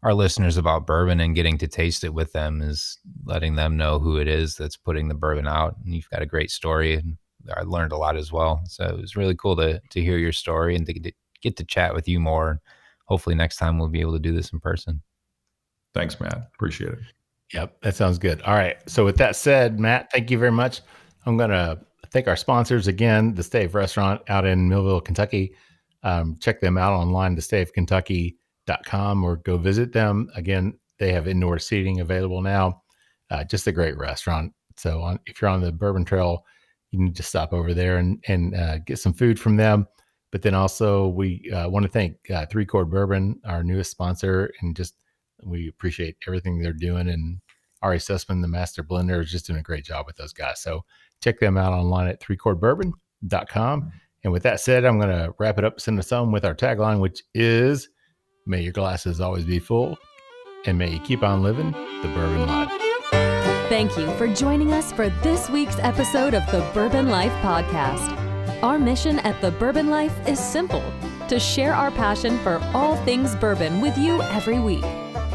our listeners about bourbon and getting to taste it with them is letting them know who it is that's putting the bourbon out. And you've got a great story, and I learned a lot as well. So it was really cool to hear your story and to get to chat with you more. Hopefully next time we'll be able to do this in person. Thanks, Matt. Appreciate it. Yep, that sounds good. All right. So with that said, Matt, thank you very much. I'm going to thank our sponsors again, the Stave Restaurant out in Millville, Kentucky. Check them out online, thestavekentucky.com, or go visit them. Again, they have indoor seating available now. Just a great restaurant. So if you're on the Bourbon Trail, you need to stop over there and get some food from them. But then also we want to thank 3 Chord Bourbon, our newest sponsor, and we appreciate everything they're doing. And Ari Sussman, the master blender, is just doing a great job with those guys. So check them out online at 3chordbourbon.com. And with that said, I'm going to wrap it up, send us home with our tagline, which is, may your glasses always be full, and may you keep on living the bourbon life. Thank you for joining us for this week's episode of the Bourbon Life Podcast. Our mission at the Bourbon Life is simple: to share our passion for all things bourbon with you every week.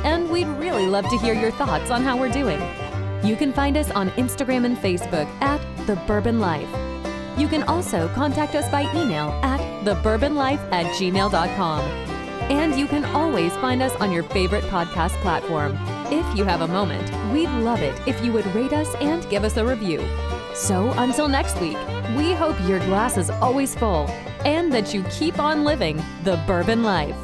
And we'd really love to hear your thoughts on how we're doing. You can find us on Instagram and Facebook at The Bourbon Life. You can also contact us by email at thebourbonlife@gmail.com. And you can always find us on your favorite podcast platform. If you have a moment, we'd love it if you would rate us and give us a review. So until next week, we hope your glass is always full and that you keep on living the bourbon life.